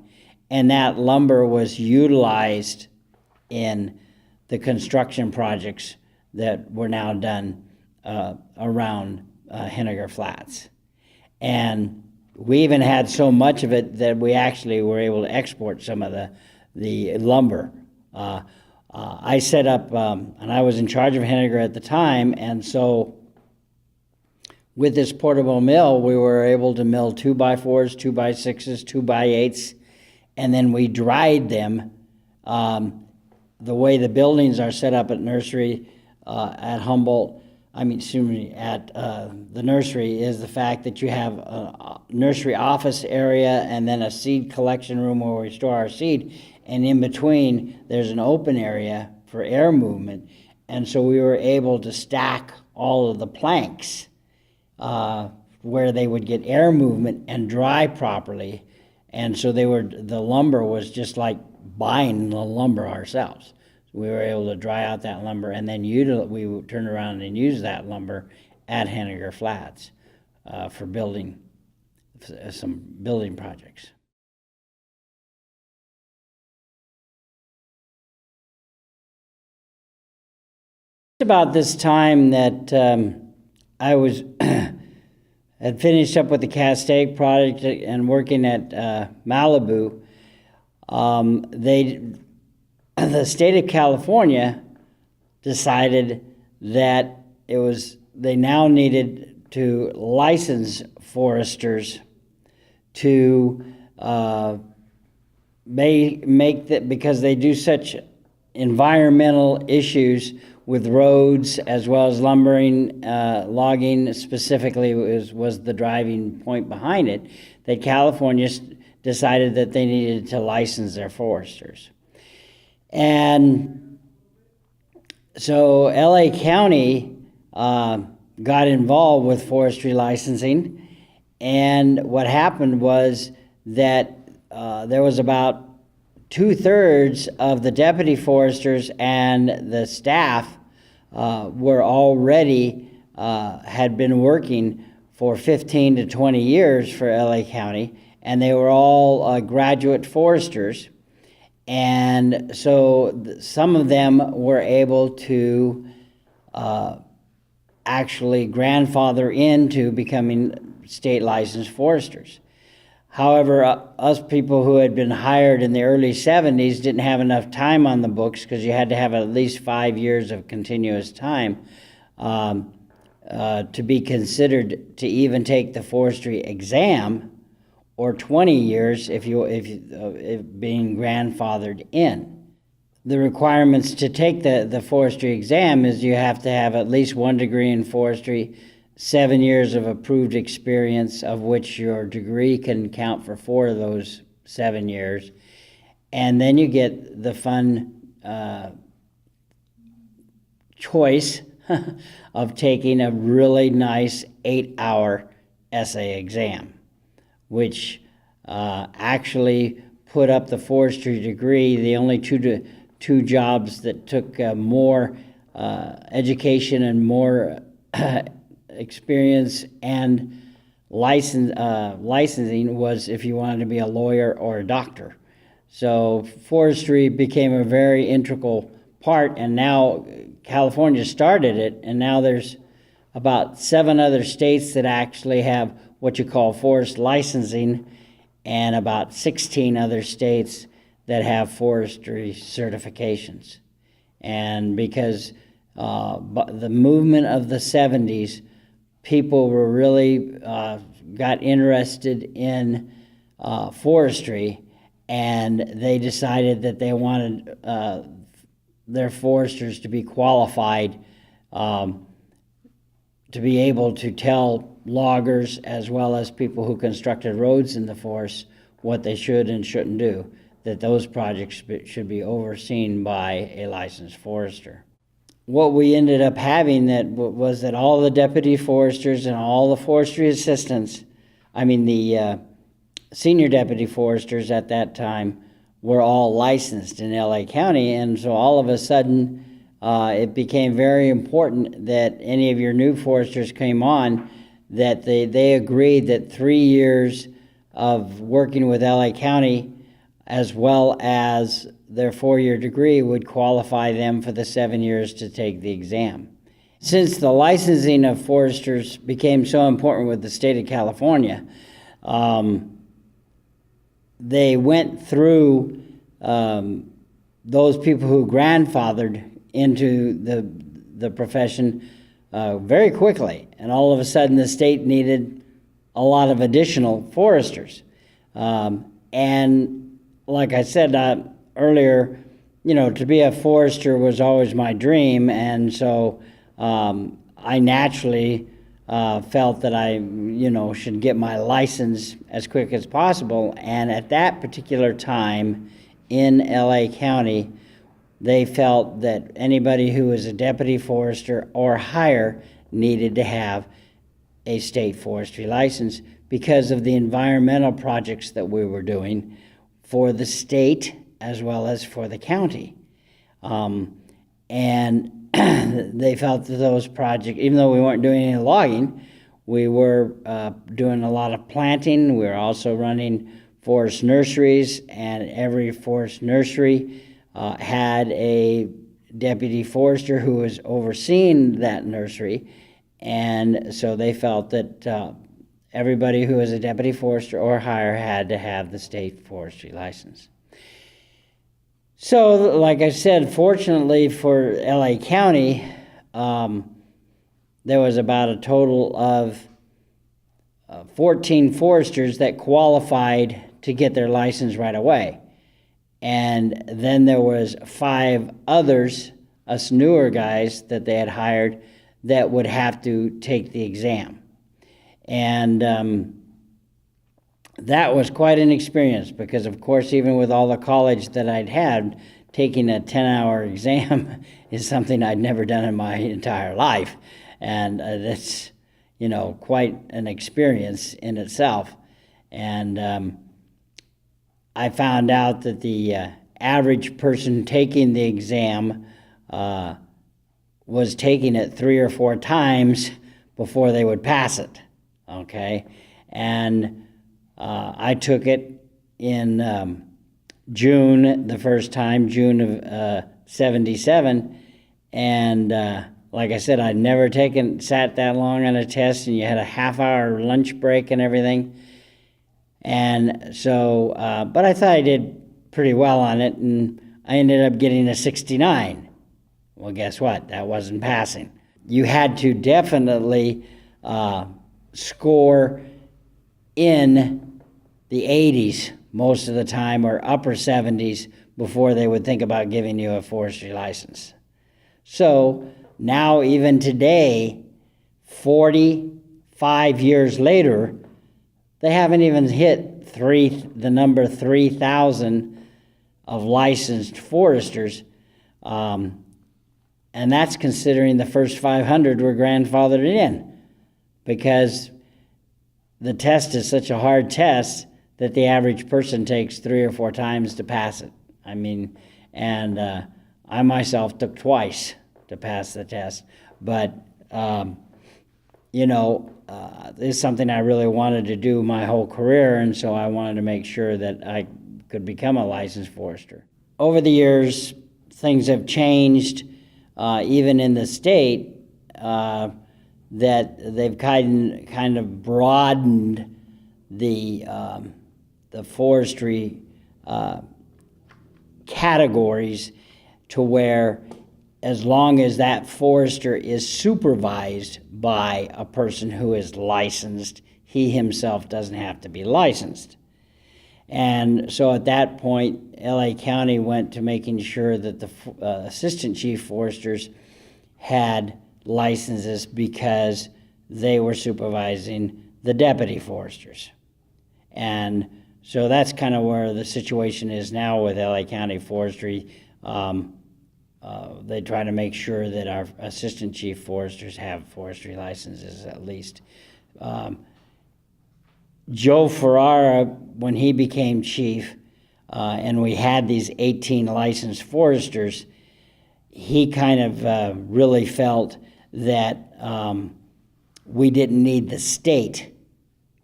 And that lumber was utilized in the construction projects that were now done around Henninger Flats. And we even had so much of it that we actually were able to export some of the lumber. I set up, and I was in charge of Henninger at the time, and so with this portable mill, we were able to mill 2x4s, 2x6s, 2x8s, and then we dried them. The way the buildings are set up at Nursery, at Humboldt, at the Nursery, is the fact that you have a nursery office area and then a seed collection room where we store our seed, and in between there's an open area for air movement, and so we were able to stack all of the planks where they would get air movement and dry properly, and so the lumber was just like buying the lumber ourselves. We were able to dry out that lumber, and then we would turn around and use that lumber at Henninger Flats for building some building projects. About this time that I was had finished up with the Castaic project and working at Malibu. The state of California decided that they now needed to license foresters to because they do such environmental issues with roads as well as lumbering, logging specifically was the driving point behind it, that California decided that they needed to license their foresters. And so LA County got involved with forestry licensing, and what happened was that there was about 2/3 of the deputy foresters and the staff were already had been working for 15 to 20 years for LA County, and they were all graduate foresters. And so some of them were able to actually grandfather into becoming state licensed foresters. However, us people who had been hired in the early 70s didn't have enough time on the books, because you had to have at least 5 years of continuous time to be considered to even take the forestry exam, or 20 years if being grandfathered in. The requirements to take the forestry exam is you have to have at least 1 degree in forestry, 7 years of approved experience, of which your degree can count for 4 of those 7 years. And then you get the fun choice of taking a really nice 8-hour essay exam, which actually put up the forestry degree. The only two jobs that took more education and more experience and licensing was if you wanted to be a lawyer or a doctor. So forestry became a very integral part, and now California started it, and now there's about 7 other states that actually have what you call forest licensing, and about 16 other states that have forestry certifications. And because the movement of the 70s, people were really got interested in forestry, and they decided that they wanted their foresters to be qualified to be able to tell loggers as well as people who constructed roads in the forest what they should and shouldn't do, that those projects should be overseen by a licensed forester. What we ended up having was that all the deputy foresters and all the forestry assistants, the senior deputy foresters at that time, were all licensed in LA County, and so all of a sudden it became very important that any of your new foresters came on, that they agreed that 3 years of working with LA County as well as their 4-year degree would qualify them for the 7 years to take the exam. Since the licensing of foresters became so important with the state of California, they went through those people who grandfathered into the profession very quickly, and all of a sudden the state needed a lot of additional foresters. And like I said earlier, to be a forester was always my dream, and so I naturally felt that I, should get my license as quick as possible. And at that particular time in LA County, they felt that anybody who was a deputy forester or higher needed to have a state forestry license because of the environmental projects that we were doing for the state as well as for the county. And they felt that those projects, even though we weren't doing any logging, we were doing a lot of planting. We were also running forest nurseries, and every forest nursery had a deputy forester who was overseeing that nursery. And so they felt that everybody who was a deputy forester or higher had to have the state forestry license. So, like I said, fortunately for LA County, there was about a total of 14 foresters that qualified to get their license right away. And then there was 5 others, us newer guys that they had hired, that would have to take the exam. And that was quite an experience because, of course, even with all the college that I'd had, taking a 10-hour exam is something I'd never done in my entire life. And that's, quite an experience in itself. And I found out that the average person taking the exam was taking it 3 or 4 times before they would pass it, okay? And I took it in June the first time, June of 77, and like I said, I'd never sat that long on a test, and you had a half-hour lunch break and everything. And so, but I thought I did pretty well on it, and I ended up getting a 69. Well, guess what? That wasn't passing. You had to definitely score in the 80s most of the time, or upper 70s, before they would think about giving you a forestry license. So now, even today, 45 years later, they haven't even hit the number 3,000 of licensed foresters. And that's considering the first 500 were grandfathered in, because the test is such a hard test that the average person takes 3 or 4 times to pass it. I mean, and I myself took twice to pass the test, but it's something I really wanted to do my whole career, and so I wanted to make sure that I could become a licensed forester. Over the years, things have changed, even in the state, that they've kind of broadened the forestry categories to where, as long as that forester is supervised by a person who is licensed, he himself doesn't have to be licensed. And so at that point, LA County went to making sure that the assistant chief foresters had licenses because they were supervising the deputy foresters. And so that's kind of where the situation is now with LA County Forestry. They try to make sure that our assistant chief foresters have forestry licenses at least. Joe Ferrara, when he became chief, and we had these 18 licensed foresters, he kind of really felt that we didn't need the state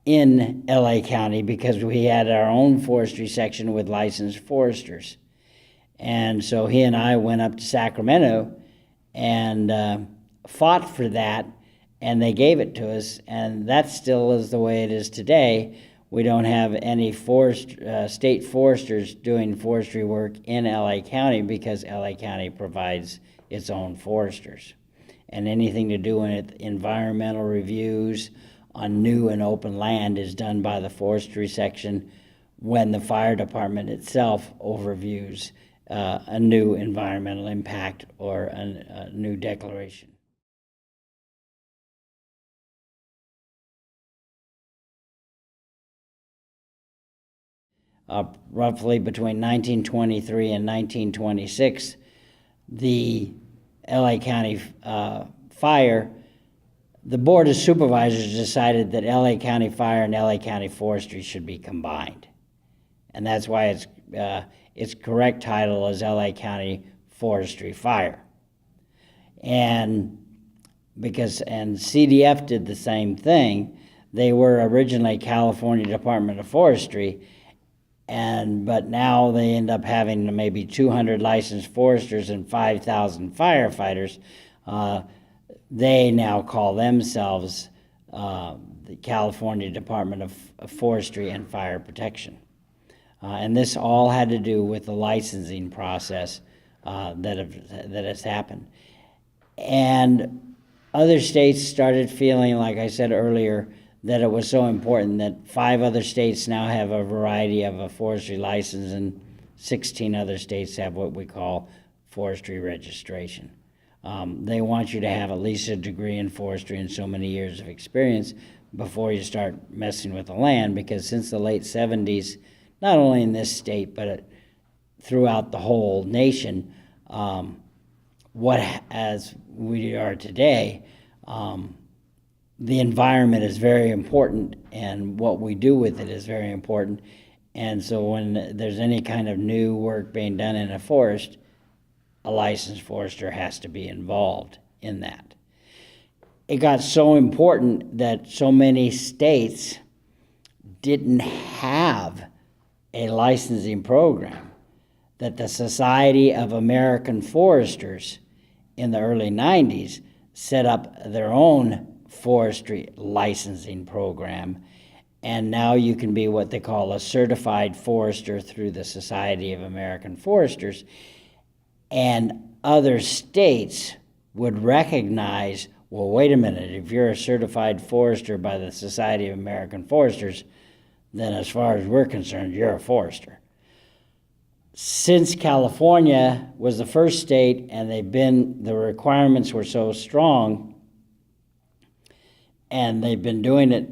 in LA County because we had our own forestry section with licensed foresters. And so he and I went up to Sacramento and fought for that, and they gave it to us, and that still is the way it is today. we don't have any state foresters doing forestry work in LA County because LA County provides its own foresters. And anything to do with environmental reviews on new and open land is done by the forestry section when the fire department itself overviews a new environmental impact or a new declaration. Roughly between 1923 and 1926, the LA County Fire, the Board of Supervisors decided that LA County Fire and LA County Forestry should be combined. And that's why its correct title is LA County Forestry Fire. And CDF did the same thing. They were originally California Department of Forestry, but now they end up having maybe 200 licensed foresters and 5,000 firefighters. They now call themselves the California Department of Forestry and Fire Protection. And this all had to do with the licensing process that has happened. And other states started feeling, like I said earlier, that it was so important that 5 other states now have a variety of a forestry license, and 16 other states have what we call forestry registration. They want you to have at least a degree in forestry and so many years of experience before you start messing with the land, because since the late 70s, not only in this state, but throughout the whole nation, as we are today, the environment is very important, and what we do with it is very important. And so when there's any kind of new work being done in a forest, a licensed forester has to be involved in that. It got so important that so many states didn't have a licensing program that the Society of American Foresters in the early 90s set up their own forestry licensing program, and now you can be what they call a certified forester through the Society of American Foresters, and other states would recognize, well, wait a minute, if you're a certified forester by the Society of American Foresters, then as far as we're concerned, you're a forester. Since California was the first state and the requirements were so strong, and they've been doing it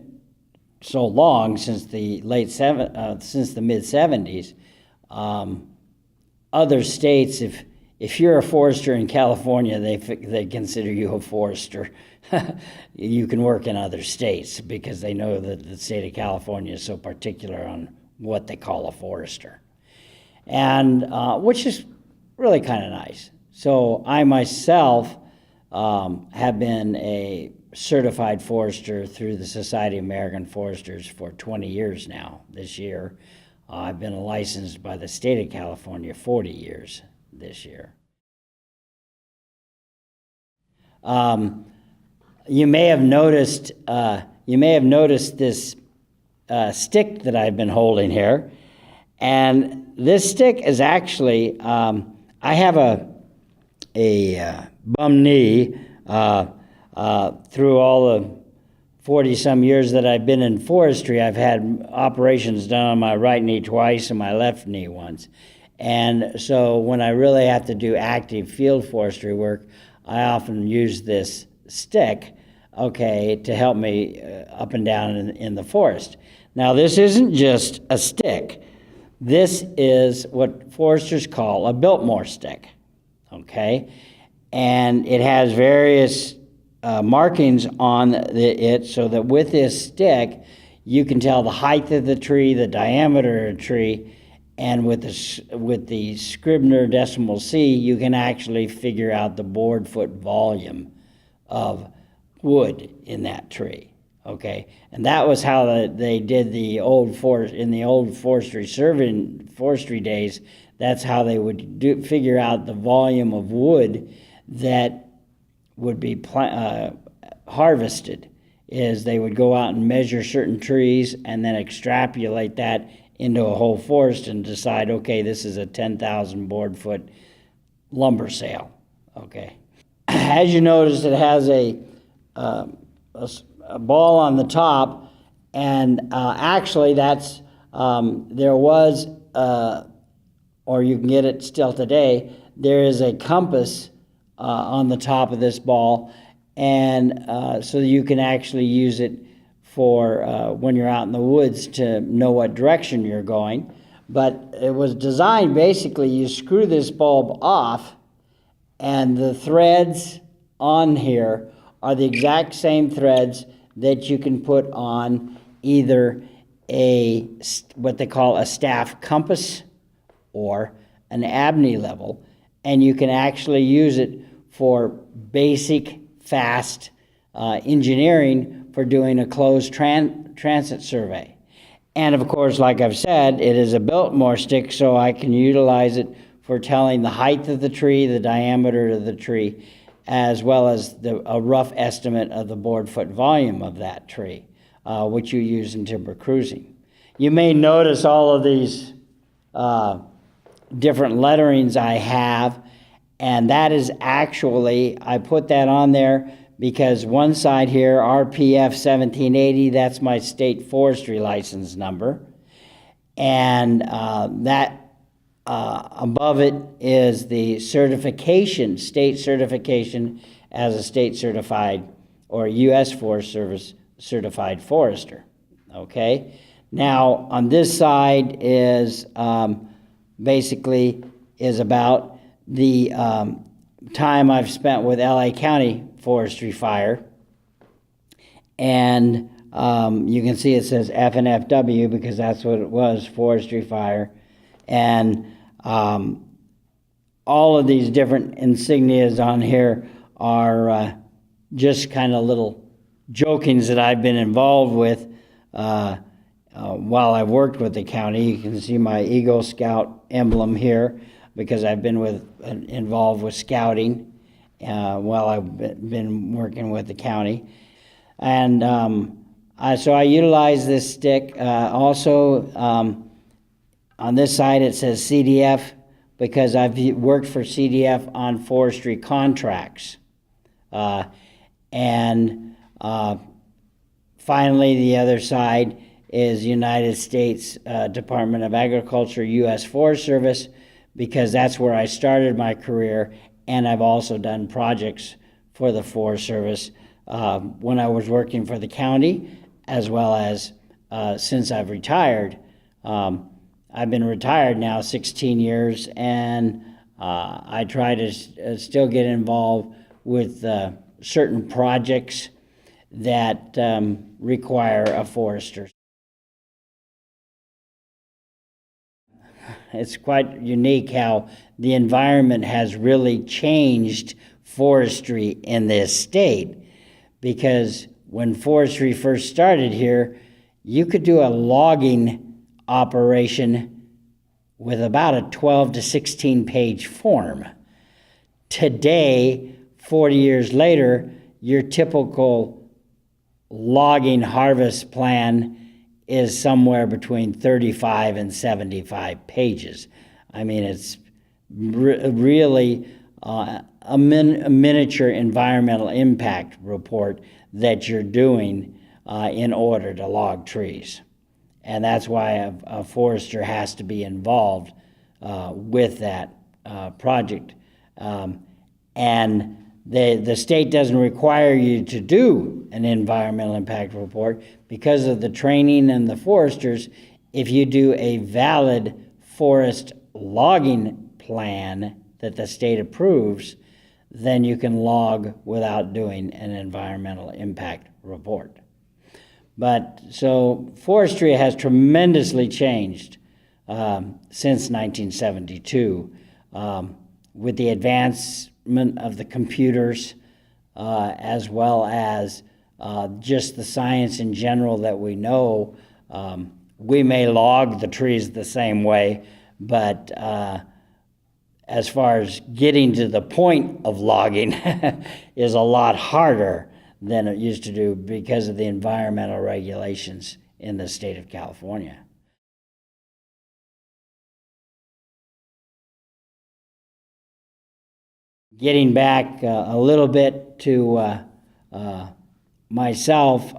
so long, since the mid-70s, other states, if you're a forester in California, they consider you a forester. You can work in other states because they know that the state of California is so particular on what they call a forester, and which is really kind of nice. So I myself have been a certified forester through the Society of American Foresters for 20 years now. This year, I've been licensed by the state of California 40 years this year. You may have noticed this stick that I've been holding here, and this stick is actually I have a bum knee. Through all the 40-some years that I've been in forestry, I've had operations done on my right knee twice and my left knee once. And so when I really have to do active field forestry work, I often use this stick, to help me up and down in the forest. Now, this isn't just a stick. This is what foresters call a Biltmore stick, And it has various markings on it, so that with this stick, you can tell the height of the tree, the diameter of the tree, and with the Scribner decimal C, you can actually figure out the board foot volume of wood in that tree. And that was how they did in the old forestry days. That's how they would figure out the volume of wood that would be harvested is they would go out and measure certain trees and then extrapolate that into a whole forest and decide, okay, this is a 10,000 board foot lumber sale. Okay. As you notice, it has a ball on the top, and actually that's, there was, or you can get it still today, there is a compass on the top of this ball, and so you can actually use it for when you're out in the woods to know what direction you're going. But it was designed, basically, you screw this bulb off, and the threads on here are the exact same threads that you can put on either what they call a staff compass or an Abney level, and you can actually use it for basic, fast engineering for doing a closed transit survey. And of course, like I've said, it is a Biltmore stick, so I can utilize it for telling the height of the tree, the diameter of the tree, as well as a rough estimate of the board foot volume of that tree, which you use in timber cruising. You may notice all of these different letterings I have, and that is actually, I put that on there because one side here, RPF 1780, that's my state forestry license number. And that above it is the certification, state certification as a state certified or U.S. Forest Service certified forester. Okay. Now on this side is basically is about the time I've spent with LA County Forestry Fire, and you can see it says FNFW because that's what it was, Forestry Fire, and all of these different insignias on here are just kind of little jokings that I've been involved with while I've worked with the county. You can see my Eagle Scout emblem here because I've been involved with scouting while I've been working with the county. And so I utilize this stick. Also, on this side it says CDF because I've worked for CDF on forestry contracts. And finally, the other side is United States Department of Agriculture, U.S. Forest Service, because that's where I started my career, and I've also done projects for the Forest Service when I was working for the county, as well as since I've retired. I've been retired now 16 years, and I try to still get involved with certain projects that require a forester. It's quite unique how the environment has really changed forestry in this state, because when forestry first started here, you could do a logging operation with about a 12 to 16 page form. Today, 40 years later, your typical logging harvest plan is somewhere between 35 and 75 pages. I mean, it's really a miniature environmental impact report that you're doing in order to log trees. And that's why a forester has to be involved with that project. And the state doesn't require you to do an environmental impact report because of the training and the foresters. If you do a valid forest logging plan that the state approves, then you can log without doing an environmental impact report. But so forestry has tremendously changed since 1972 with the advancement of the computers as well as just the science in general that we know. We may log the trees the same way, but as far as getting to the point of logging is a lot harder than it used to do because of the environmental regulations in the state of California. Getting back a little bit to myself,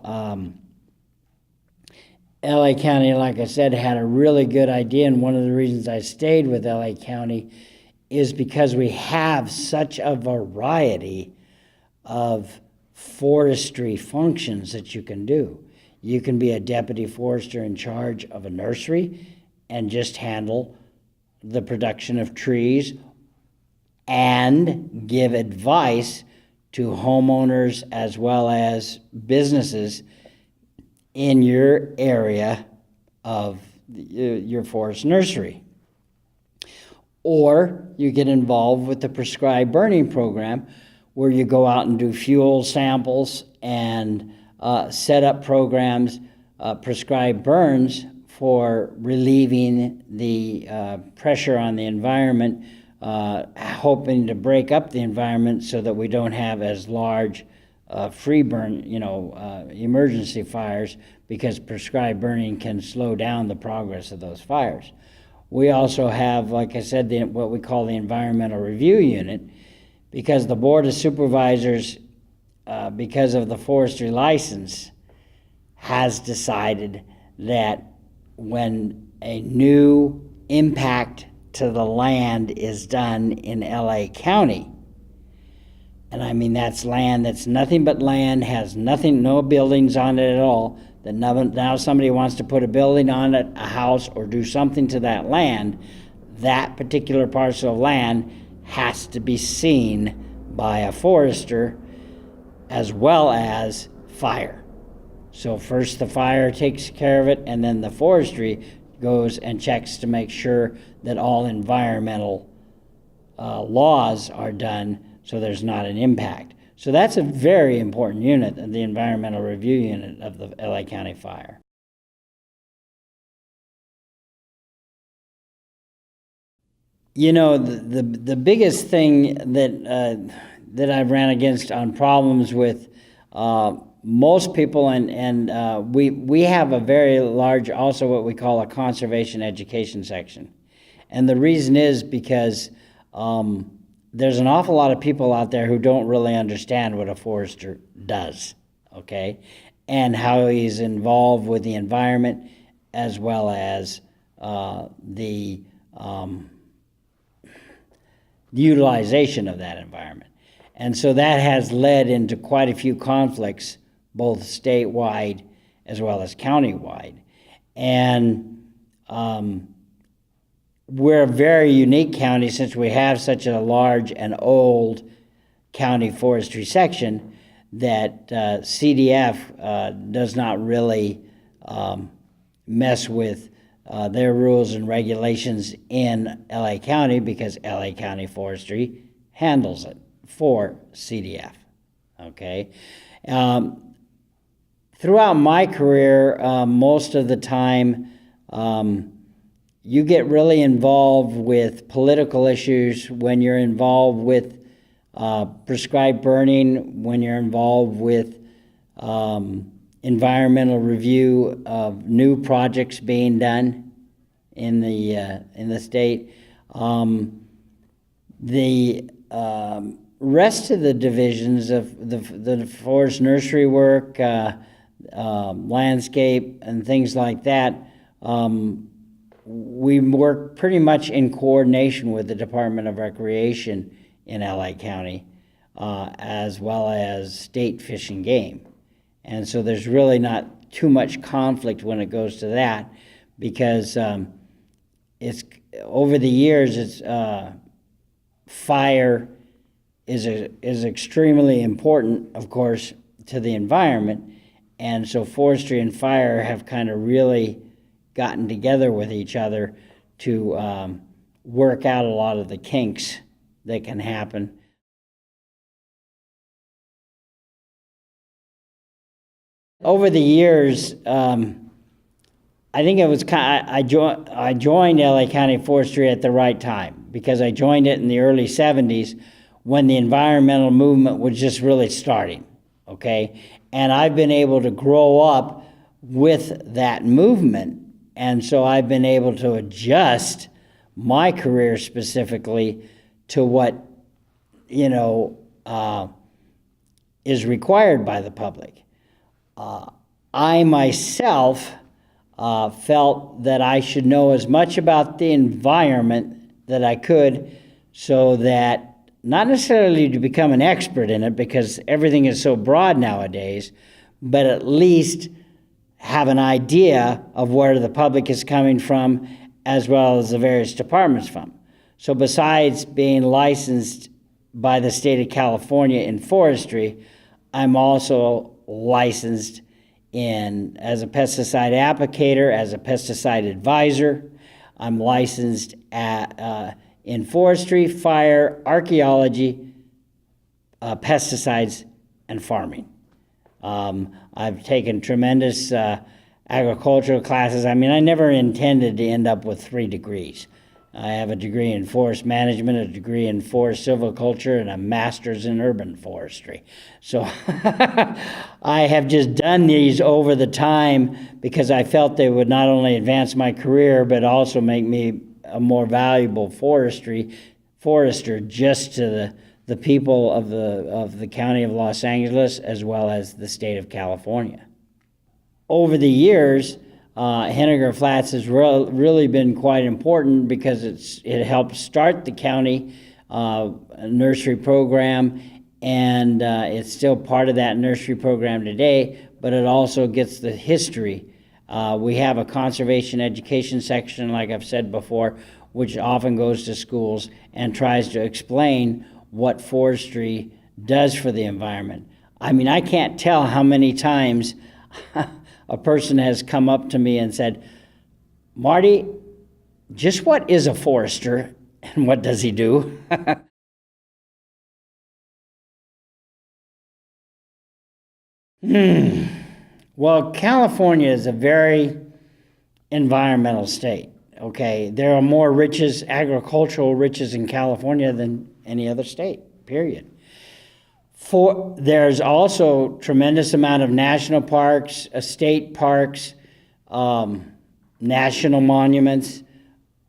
LA County, like I said, had a really good idea, and one of the reasons I stayed with LA County is because we have such a variety of forestry functions that you can do. You can be a deputy forester in charge of a nursery and just handle the production of trees and give advice to homeowners as well as businesses in your area of your forest nursery. Or you get involved with the prescribed burning program, where you go out and do fuel samples and set up programs, prescribed burns for relieving the pressure on the environment, hoping to break up the environment so that we don't have as large free burn, emergency fires, because prescribed burning can slow down the progress of those fires. We also have, like I said, what we call the Environmental Review Unit, because the Board of Supervisors, because of the forestry license, has decided that when a new impact to the land is done in LA County, and I mean that's land that's nothing but land, has nothing, no buildings on it at all, that now somebody wants to put a building on it, a house, or do something to that land, that particular parcel of land has to be seen by a forester as well as fire. So first the fire takes care of it, and then the forestry goes and checks to make sure that all environmental laws are done so there's not an impact. So that's a very important unit, the Environmental Review Unit of the LA County Fire. You know, the biggest thing that I've ran against on problems with most people, and we have a very large, also what we call a conservation education section. And the reason is because there's an awful lot of people out there who don't really understand what a forester does, okay? And how he's involved with the environment as well as the utilization of that environment. And so that has led into quite a few conflicts, both statewide as well as countywide. And we're a very unique county since we have such a large and old county forestry section that CDF does not really mess with their rules and regulations in LA County, because LA County Forestry handles it for CDF, okay? Throughout my career, most of the time, you get really involved with political issues when you're involved with prescribed burning, when you're involved with environmental review of new projects being done in the state. The rest of the divisions of the forest nursery work, landscape, and things like that, we work pretty much in coordination with the Department of Recreation in LA County, as well as state fish and game. And so there's really not too much conflict when it goes to that, because it's over the years, it's fire is extremely important, of course, to the environment, and so forestry and fire have kind of really gotten together with each other to work out a lot of the kinks that can happen. Over the years, I think it was I joined LA County Forestry at the right time, because I joined it in the early 70s when the environmental movement was just really starting. okay? And I've been able to grow up with that movement, and so I've been able to adjust my career specifically to what, is required by the public. I myself felt that I should know as much about the environment that I could, so that not necessarily to become an expert in it, because everything is so broad nowadays, but at least have an idea of where the public is coming from, as well as the various departments from. So besides being licensed by the state of California in forestry, I'm also licensed as a pesticide applicator, as a pesticide advisor. I'm licensed in forestry, fire, archaeology, pesticides, and farming. I've taken tremendous agricultural classes. I mean, I never intended to end up with 3 degrees. I have a degree in forest management, a degree in forest silviculture, and a master's in urban forestry. So I have just done these over the time because I felt they would not only advance my career, but also make me a more valuable forester just to the people of the county of Los Angeles, as well as the state of California. Over the years, Henninger Flats has really been quite important because it helped start the county nursery program, and it's still part of that nursery program today, but it also gets the history. We have a conservation education section, like I've said before, which often goes to schools and tries to explain what forestry does for the environment. I mean, I can't tell how many times a person has come up to me and said, "Marty, just what is a forester and what does he do?" Well, California is a very environmental state, okay? There are more agricultural riches in California than any other state, period. There's also tremendous amount of national parks, state parks, national monuments.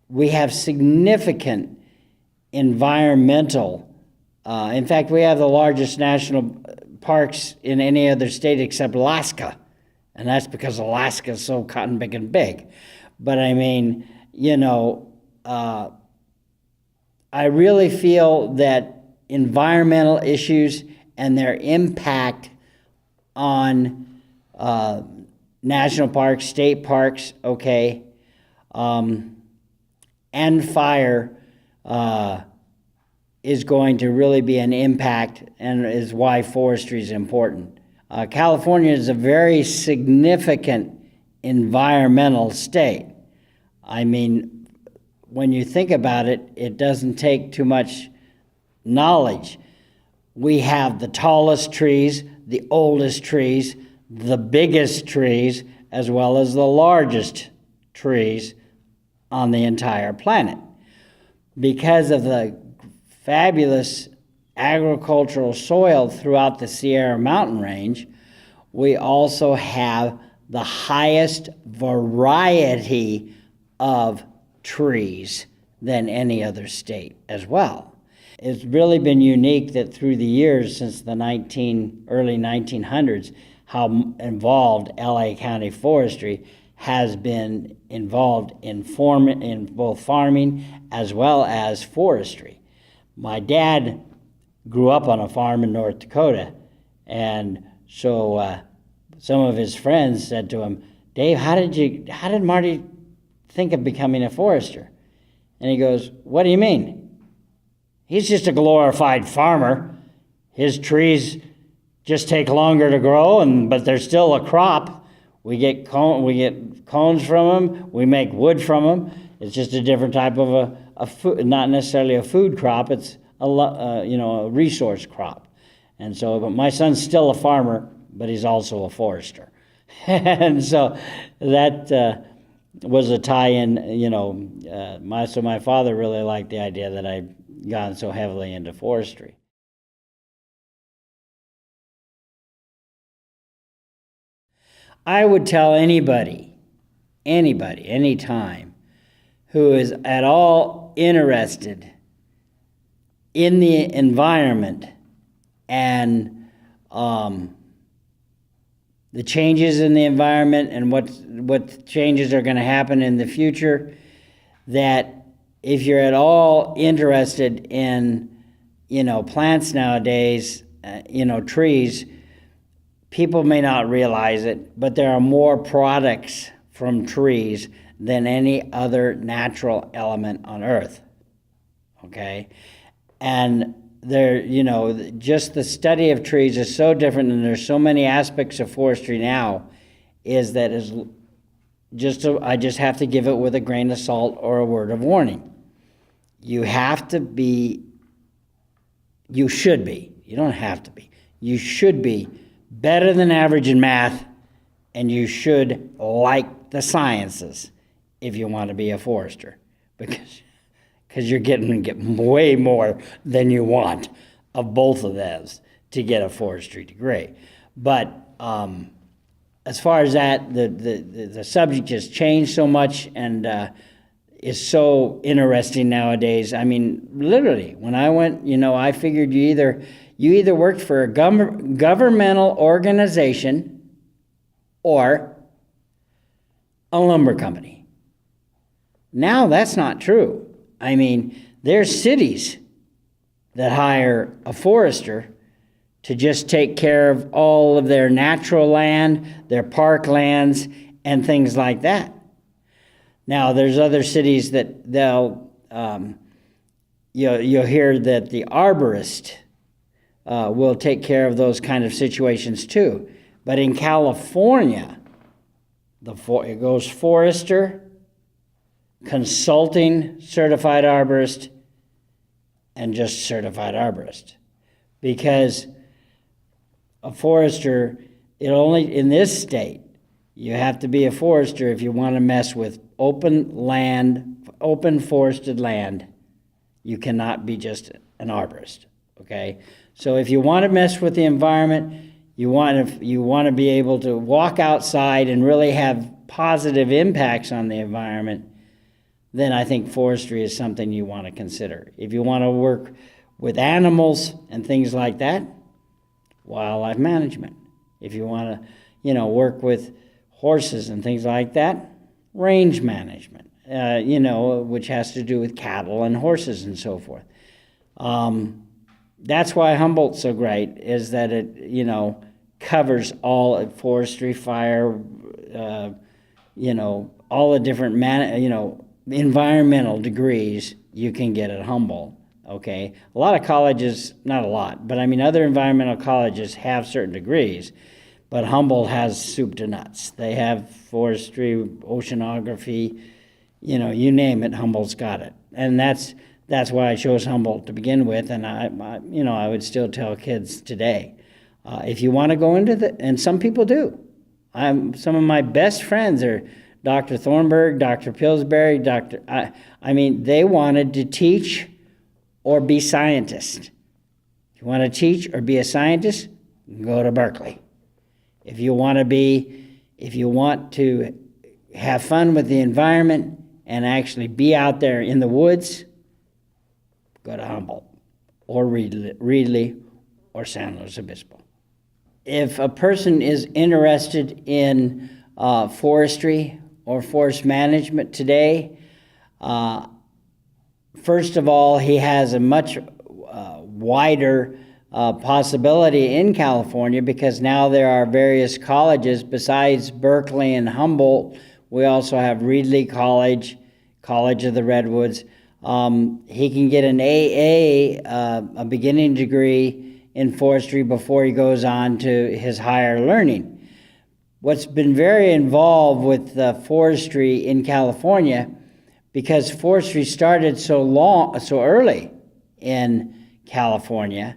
We have significant environmental, in fact, we have the largest national parks in any other state except Alaska. And that's because Alaska is so cotton picking big. But I mean, I really feel that environmental issues and their impact on national parks, state parks, okay, and fire is going to really be an impact, and is why forestry is important. California is a very significant environmental state. I mean, when you think about it, it doesn't take too much knowledge. We have the tallest trees, the oldest trees, the biggest trees, as well as the largest trees on the entire planet. Because of the fabulous agricultural soil throughout the Sierra Mountain Range, we also have the highest variety of trees than any other state as well. It's really been unique that through the years since the early 1900s, how involved LA County Forestry has been involved in both farming as well as forestry. My dad grew up on a farm in North Dakota, and so some of his friends said to him, "Dave, how did Marty think of becoming a forester?" And he goes, "What do you mean? He's just a glorified farmer. His trees just take longer to grow, but they're still a crop. We get cones from them. We make wood from them. It's just a different type of a food, not necessarily a food crop. It's a resource crop." And so, but my son's still a farmer, but he's also a forester. And so that was a tie-in. So my father really liked the idea that I'd gone so heavily into forestry. I would tell anybody, anytime, who is at all interested in the environment and the changes in the environment and what changes are going to happen in the future, that if you're at all interested in, plants nowadays, trees, people may not realize it, but there are more products from trees than any other natural element on Earth. Okay? And just the study of trees is so different, and there's so many aspects of forestry now, I just have to give it with a grain of salt or a word of warning. You should be, you don't have to be, you should be better than average in math, and you should like the sciences if you want to be a forester, because you're getting way more than you want of both of those to get a forestry degree. But as far as that, the subject has changed so much and is so interesting nowadays. I mean, literally, when I went, I figured you either worked for a governmental organization or a lumber company. Now that's not true. I mean, there's cities that hire a forester to just take care of all of their natural land, their park lands, and things like that. Now, there's other cities that you'll hear that the arborist will take care of those kind of situations too. But in California, it goes forester, consulting certified arborist, and just certified arborist. Because a forester, in this state, you have to be a forester if you want to mess with open forested land. You cannot be just an arborist, okay? So if you want to mess with the environment, you want to be able to walk outside and really have positive impacts on the environment, then I think forestry is something you want to consider. If you want to work with animals and things like that, wildlife management. If you want to, work with horses and things like that, range management, which has to do with cattle and horses and so forth. That's why Humboldt's so great, is that it, covers all forestry, fire, all the different, environmental degrees you can get at Humboldt, okay? A lot of colleges, not a lot, but other environmental colleges have certain degrees, but Humboldt has soup to nuts. They have forestry, oceanography, you name it, Humboldt's got it. And that's why I chose Humboldt to begin with, and I would still tell kids today, if you want to go into and some people do. Some of my best friends are Dr. Thornburg, Dr. Pillsbury, they wanted to teach or be scientists. If you want to teach or be a scientist, go to Berkeley. If you want to have fun with the environment and actually be out there in the woods, go to Humboldt or Reedley or San Luis Obispo. If a person is interested in forestry or forest management today, first of all, he has a much wider possibility in California, because now there are various colleges besides Berkeley and Humboldt. We also have Reedley College, College of the Redwoods. He can get an AA, a beginning degree in forestry, before he goes on to his higher learning. What's been very involved with forestry in California, because forestry started so early in California,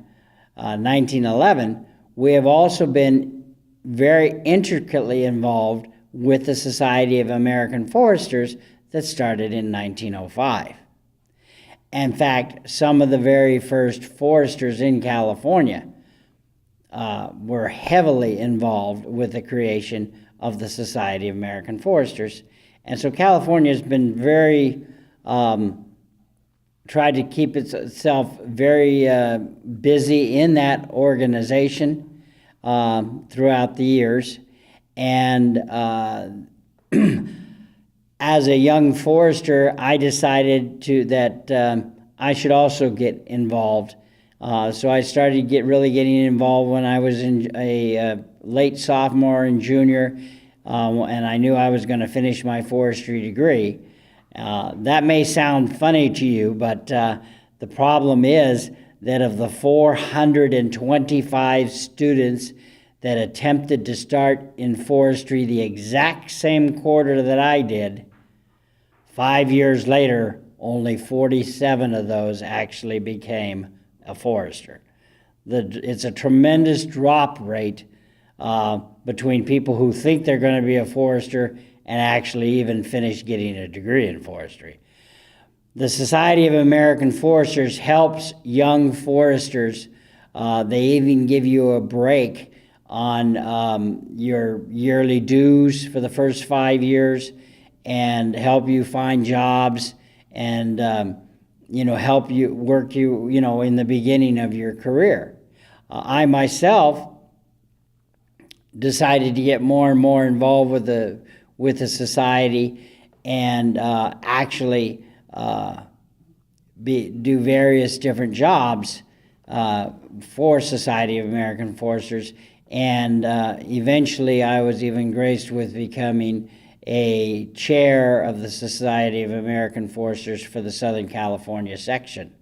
1911, we have also been very intricately involved with the Society of American Foresters that started in 1905. In fact, some of the very first foresters in California were heavily involved with the creation of the Society of American Foresters. And so California has been very, tried to keep itself very busy in that organization throughout the years. And as a young forester, I decided that I should also get involved. So I started really getting involved when I was in a late sophomore and junior, and I knew I was going to finish my forestry degree. That may sound funny to you, but the problem is that of the 425 students that attempted to start in forestry the exact same quarter that I did, 5 years later, only 47 of those actually became a forester. It's a tremendous drop rate between people who think they're going to be a forester and actually even finish getting a degree in forestry. The Society of American Foresters helps young foresters. They even give you a break on your yearly dues for the first 5 years and help you find jobs and help you work in the beginning of your career. I myself decided to get more and more involved with the society and actually do various different jobs for Society of American Foresters, and eventually I was even graced with becoming a chair of the Society of American Foresters for the Southern California section.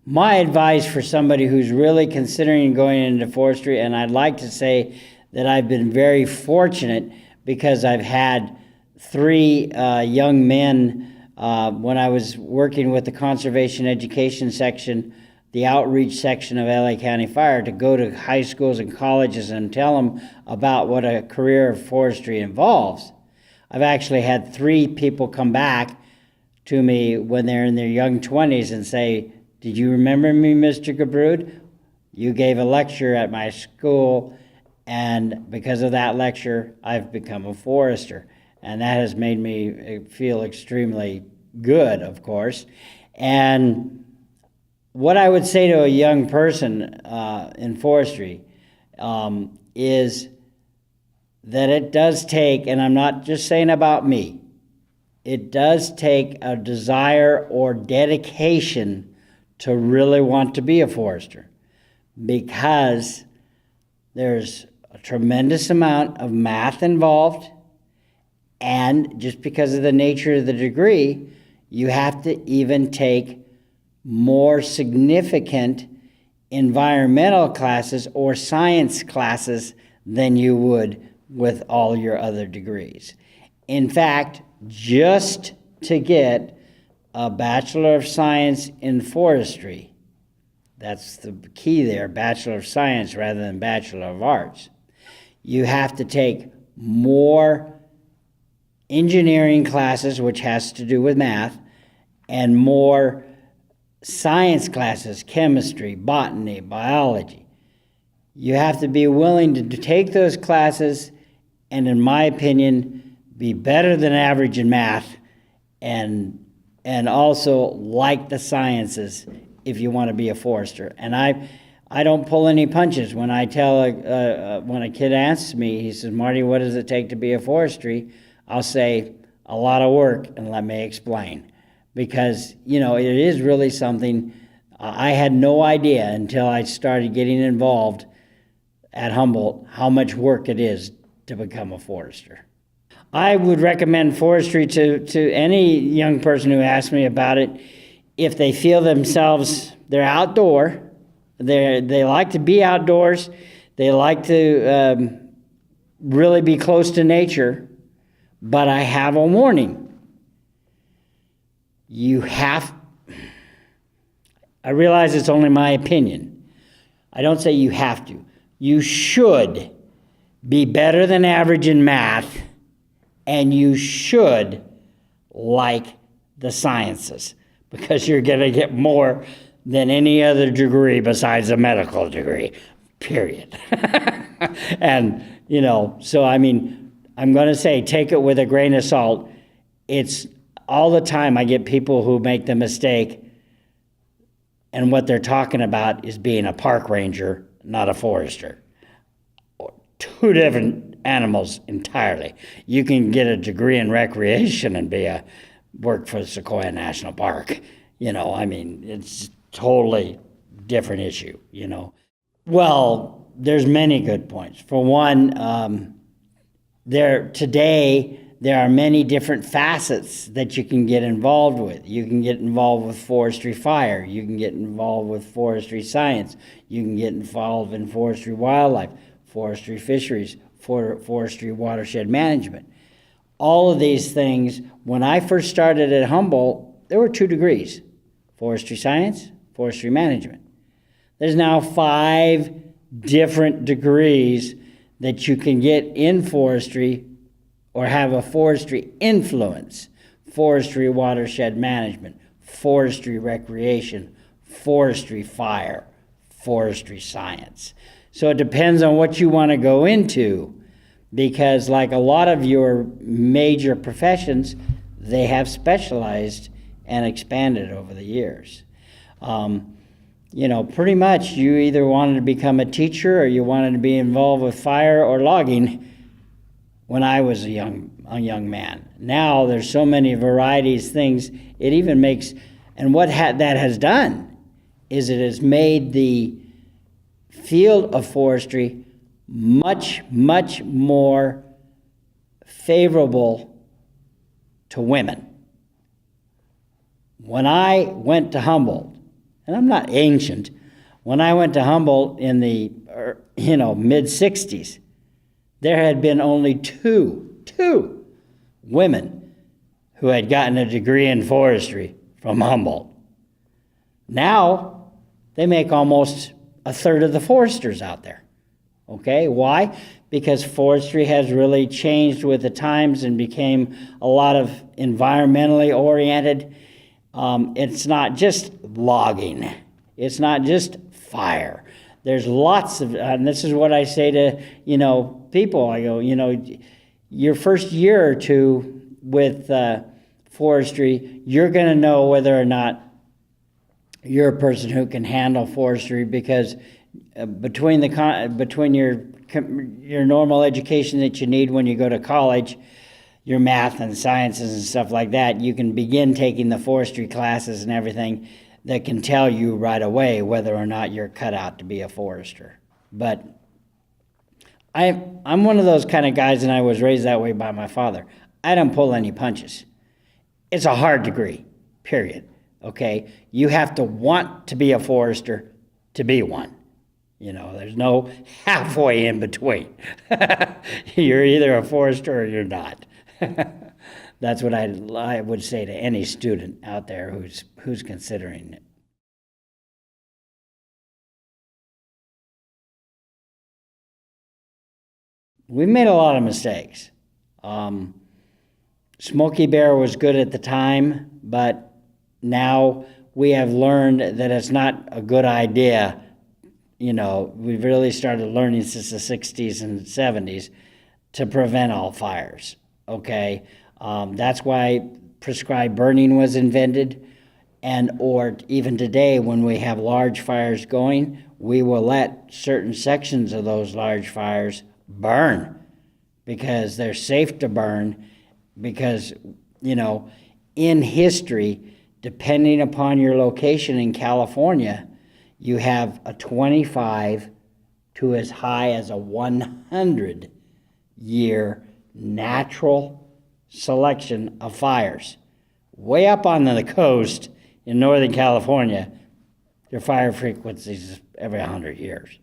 My advice for somebody who's really considering going into forestry, and I'd like to say that I've been very fortunate because I've had 3 young men when I was working with the conservation education section, the outreach section of LA County Fire, to go to high schools and colleges and tell them about what a career of forestry involves. I've actually had 3 people come back to me when they're in their young 20s and say, "Did you remember me, Mr. Gubrud? You gave a lecture at my school, and because of that lecture, I've become a forester." And that has made me feel extremely good, of course. And what I would say to a young person in forestry is that it does take, and I'm not just saying about me, it does take a desire or dedication to really want to be a forester, because there's a tremendous amount of math involved, and just because of the nature of the degree, you have to even take more significant environmental classes or science classes than you would with all your other degrees. In fact, just to get a Bachelor of Science in Forestry, that's the key there, Bachelor of Science rather than Bachelor of Arts, you have to take more engineering classes, which has to do with math, and more science classes, chemistry, botany, biology. You have to be willing to take those classes and, in my opinion, be better than average in math and also like the sciences if you want to be a forester. And I don't pull any punches when I tell when a kid asks me, he says, "Marty, what does it take to be a forestry?" I'll say, "A lot of work, and let me explain." Because, it is really something I had no idea until I started getting involved at Humboldt how much work it is to become a forester. I would recommend forestry to any young person who asks me about it if they feel themselves, they're outdoor, they like to be outdoors, they like to really be close to nature, but I have a warning. I realize it's only my opinion. I don't say you have to. You should be better than average in math, and you should like the sciences, because you're going to get more than any other degree besides a medical degree. period. And, so I mean, I'm going to say take it with a grain of salt. It's all the time I get people who make the mistake, and what they're talking about is being a park ranger, not a forester. Two different animals entirely. You can get a degree in recreation and work for Sequoia National Park. I mean, it's totally different issue, Well, there's many good points. For one, today there are many different facets that you can get involved with. You can get involved with forestry fire. You can get involved with forestry science. You can get involved in forestry wildlife, forestry fisheries, forestry watershed management. All of these things, when I first started at Humboldt, there were 2 degrees: forestry science, forestry management. There's now 5 different degrees that you can get in forestry or have a forestry influence: forestry watershed management, forestry recreation, forestry fire, forestry science. So it depends on what you want to go into, because like a lot of your major professions, they have specialized and expanded over the years. Pretty much you either wanted to become a teacher or you wanted to be involved with fire or logging when I was a young man. Now there's so many varieties, things, it even makes, and what that has done is it has made the field of forestry much, much more favorable to women. When I went to Humboldt, and I'm not ancient, when I went to Humboldt in the mid-60s, there had been only two women who had gotten a degree in forestry from Humboldt. Now, they make almost a third of the foresters out there. Okay, why? Because forestry has really changed with the times and became a lot of environmentally oriented. It's not just logging. It's not just fire. There's lots of, and this is what I say to, people. I go, your first year or two with forestry, you're going to know whether or not you're a person who can handle forestry, because between your normal education that you need when you go to college, your math and sciences and stuff like that, you can begin taking the forestry classes and everything that can tell you right away whether or not you're cut out to be a forester. But I'm one of those kind of guys, and I was raised that way by my father. I don't pull any punches. It's a hard degree, period. Okay? You have to want to be a forester to be one. There's no halfway in between. You're either a forester or you're not. That's what I would say to any student out there who's considering it. We made a lot of mistakes. Smokey Bear was good at the time, but now we have learned that it's not a good idea. We've really started learning since the 60s and 70s to prevent all fires. Okay, that's why prescribed burning was invented, or even today when we have large fires going, we will let certain sections of those large fires burn because they're safe to burn, because in history, depending upon your location in California, you have a 25 to as high as a 100-year natural selection of fires. Way up on the coast in Northern California, their fire frequencies every 100 years.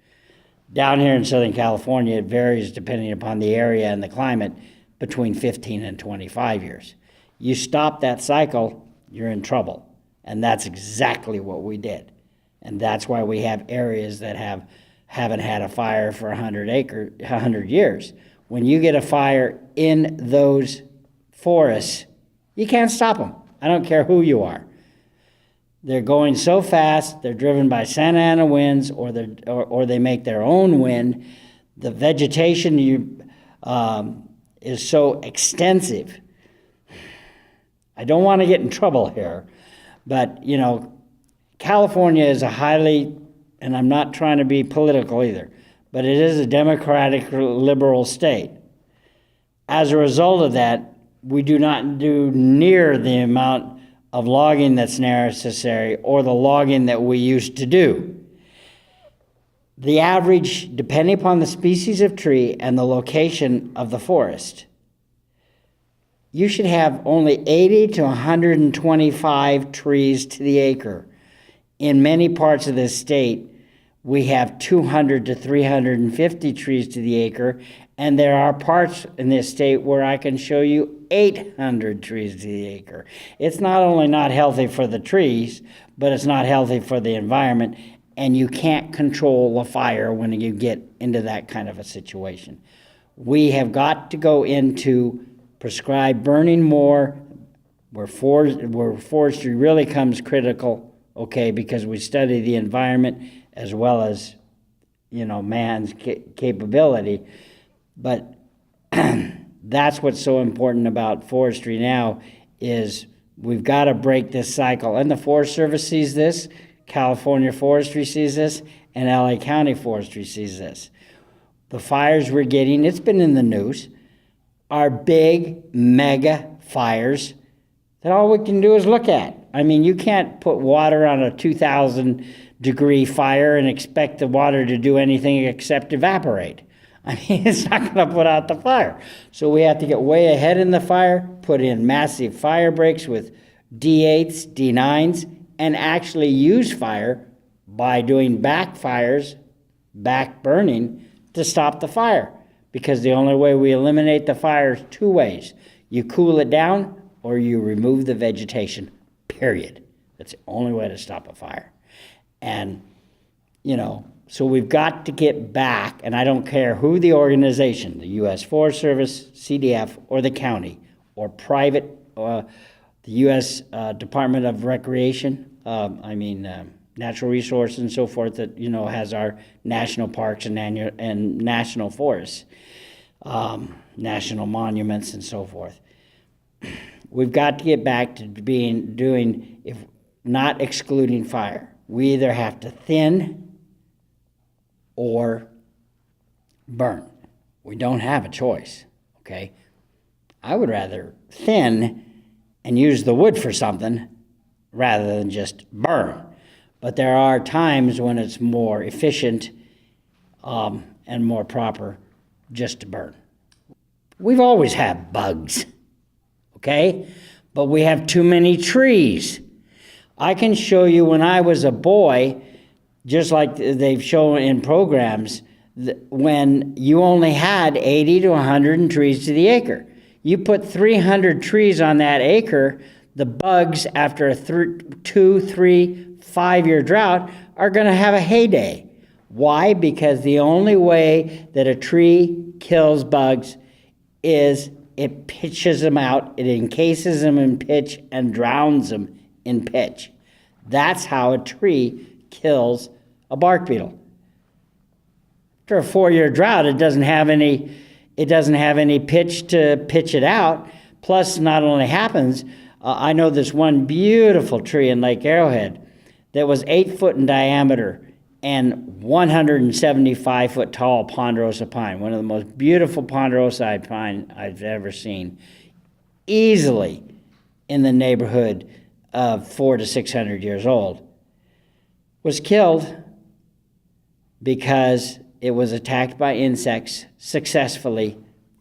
Down here in Southern California, it varies depending upon the area and the climate, between 15 and 25 years. You stop that cycle, you're in trouble. And that's exactly what we did. And that's why we have areas that haven't had a fire for 100 years. When you get a fire in those forests, you can't stop them. I don't care who you are. They're going so fast, they're driven by Santa Ana winds, or they make their own wind. The vegetation is so extensive. I don't want to get in trouble here, but, California is a highly, and I'm not trying to be political either, but it is a democratic liberal state. As a result of that, we do not do near the amount of logging that's necessary or the logging that we used to do. The average, depending upon the species of tree and the location of the forest, you should have only 80 to 125 trees to the acre. In many parts of this state, we have 200 to 350 trees to the acre, and there are parts in this state where I can show you 800 trees to the acre. It's not only not healthy for the trees, but it's not healthy for the environment, and you can't control the fire when you get into that kind of a situation. We have got to go into prescribed burning more, where forestry really comes critical, okay, because we study the environment as well as, man's capability. But that's what's so important about forestry now is we've got to break this cycle. And the Forest Service sees this, California Forestry sees this, and LA County Forestry sees this. The fires we're getting, it's been in the news, are big, mega fires that all we can do is look at. I mean, you can't put water on a 2,000-degree fire and expect the water to do anything except evaporate. I mean, it's not going to put out the fire. So we have to get way ahead in the fire, put in massive fire breaks with D8s, D9s, and actually use fire by doing backfires, back burning, to stop the fire. Because the only way we eliminate the fire is two ways. You cool it down or you remove the vegetation, period. That's the only way to stop a fire. And, so we've got to get back, and I don't care who the organization, the U.S. Forest Service, CDF, or the county, or private, the U.S. Department of Recreation, Natural Resources and so forth that, has our national parks and national forests, national monuments and so forth. We've got to get back to doing, if not excluding fire. We either have to thin or burn. We don't have a choice, okay? I would rather thin and use the wood for something rather than just burn. But there are times when it's more efficient and more proper just to burn. We've always had bugs, okay? But we have too many trees. I can show you when I was a boy, just like they've shown in programs, when you only had 80 to 100 trees to the acre. You put 300 trees on that acre, the bugs, after a 2, 3, 5-year drought, are going to have a heyday. Why? Because the only way that a tree kills bugs is it pitches them out, it encases them in pitch and drowns them in pitch. That's how a tree kills a bark beetle. After a 4-year drought, it doesn't have any pitch to pitch it out. Plus, not only happens, I know this one beautiful tree in Lake Arrowhead that was 8 foot in diameter and 175 foot tall ponderosa pine, one of the most beautiful ponderosa pine I've ever seen, easily in the neighborhood of 400 to 600 years old, was killed because it was attacked by insects successfully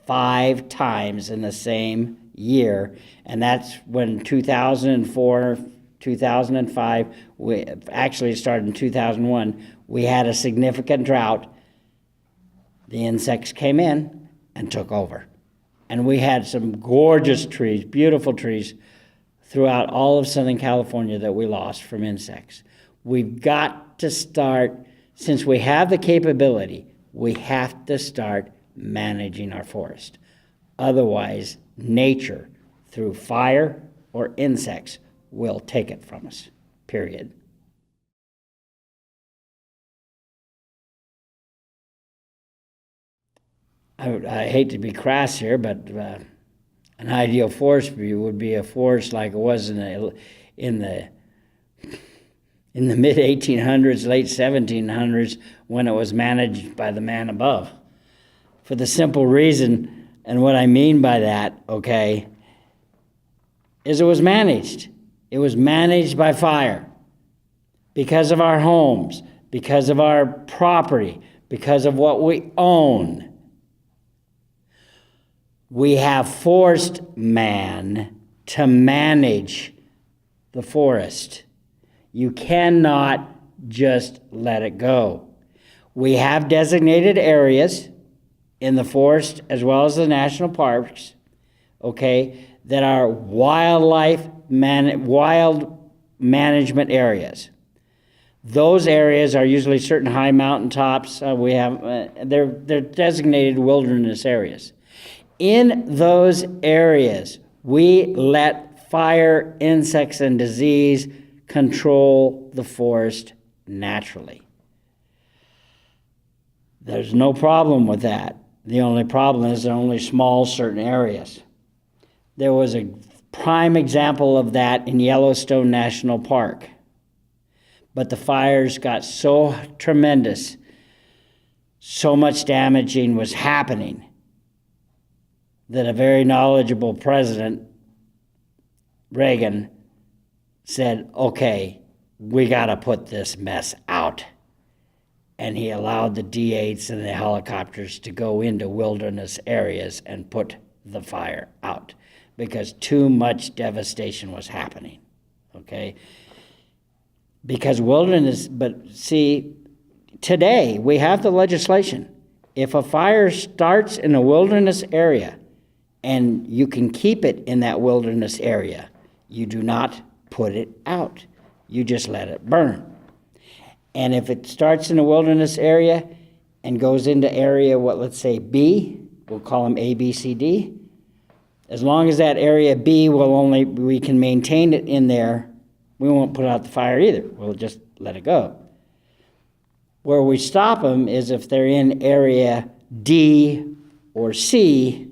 5 times in the same year. And that's when 2004, 2005, we actually started in 2001, we had a significant drought. The insects came in and took over. And we had some gorgeous trees, beautiful trees, throughout all of Southern California that we lost from insects. We've got to start, since we have the capability, we have to start managing our forest. Otherwise, nature, through fire or insects, will take it from us. period. I hate to be crass here, but an ideal forest view would be a forest like it was in the mid 1800s, late 1700s, when it was managed by the man above. For the simple reason, and what I mean by that, okay, is it was managed. It was managed by fire because of our homes, because of our property, because of what we own. We have forced man to manage the forest. You cannot just let it go. We have designated areas in the forest as well as the national parks, okay, that are wild management areas. Those areas are usually certain high mountaintops. They're designated wilderness areas. In those areas, we let fire, insects, and disease control the forest naturally. There's no problem with that. The only problem is they're only small certain areas. There was a prime example of that in Yellowstone National Park. But the fires got so tremendous, so much damaging was happening, that a very knowledgeable president, Reagan, said, okay, we got to put this mess out. And he allowed the D-8s and the helicopters to go into wilderness areas and put the fire out because too much devastation was happening, okay? Because wilderness, but see, today we have the legislation. If a fire starts in a wilderness area, and you can keep it in that wilderness area, you do not put it out. You just let it burn. And if it starts in a wilderness area and goes into area, let's say B, we'll call them A, B, C, D. As long as that area B we can maintain it in there, we won't put out the fire either. We'll just let it go. Where we stop them is if they're in area D or C,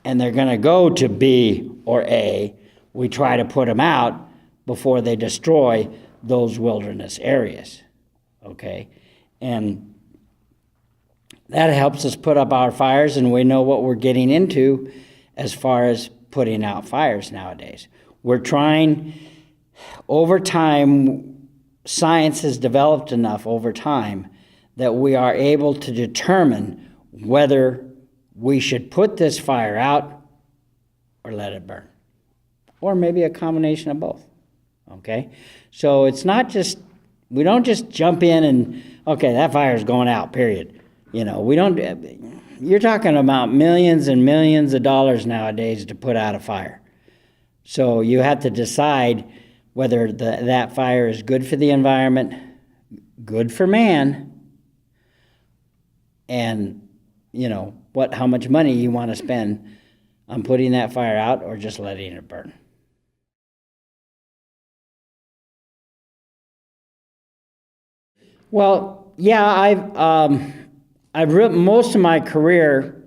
and they're going to go to B or A, we try to put them out before they destroy those wilderness areas, okay? And that helps us put up our fires, and we know what we're getting into as far as putting out fires nowadays. We're trying, over time, science has developed enough over time that we are able to determine whether we should put this fire out or let it burn. Or maybe a combination of both, okay? So it's not just, we don't just jump in and, okay, that fire's going out, period. You know, we don't, you're talking about millions and millions of dollars nowadays to put out a fire. So you have to decide whether that fire is good for the environment, good for man, and, you know, how much money you want to spend on putting that fire out or just letting it burn. Well, yeah, I've written most of my career.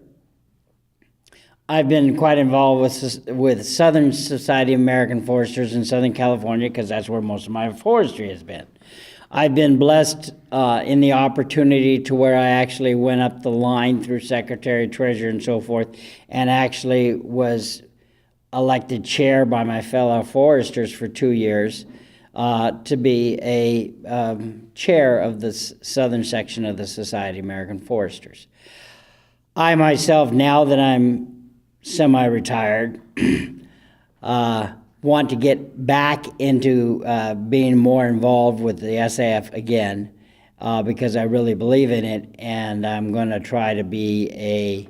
I've been quite involved with Southern Society of American Foresters in Southern California because that's where most of my forestry has been. I've been blessed in the opportunity to where I actually went up the line through secretary, treasurer, and so forth, and actually was elected chair by my fellow foresters for 2 years to be a chair of the southern section of the Society of American Foresters. I myself, now that I'm semi-retired, want to get back into being more involved with the SAF again because I really believe in it, and I'm going to try to be a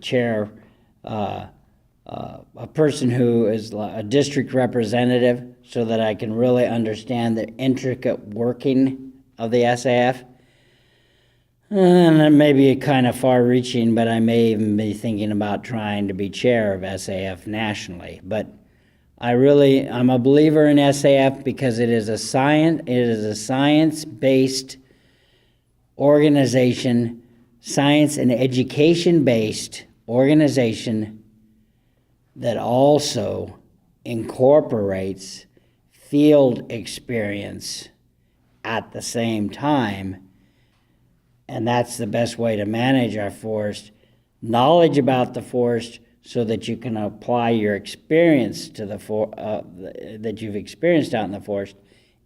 chair, a person who is a district representative so that I can really understand the intricate working of the SAF. And that may be kind of far-reaching, but I may even be thinking about trying to be chair of SAF nationally. But I'm a believer in SAF because it is a science-based organization, science and education-based organization that also incorporates field experience at the same time. And that's the best way to manage our forest. Knowledge about the forest so that you can apply your experience to that you've experienced out in the forest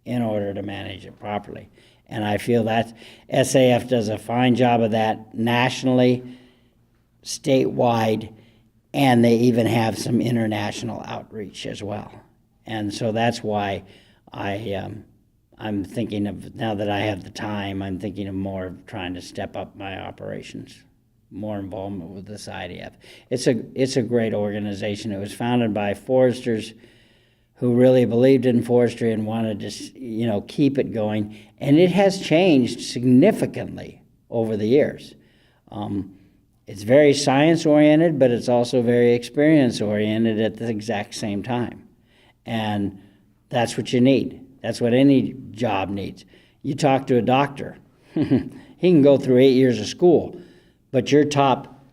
in order to manage it properly. And I feel that SAF does a fine job of that nationally, statewide, and they even have some international outreach as well. And so that's why I'm thinking of, now that I have the time, I'm thinking of more of trying to step up my operations, more involvement with this IDF. It's a great organization. It was founded by foresters who really believed in forestry and wanted to, keep it going. And it has changed significantly over the years. It's very science-oriented, but it's also very experience-oriented at the exact same time. And that's what you need. That's what any job needs. You talk to a doctor. He can go through 8 years of school, but your top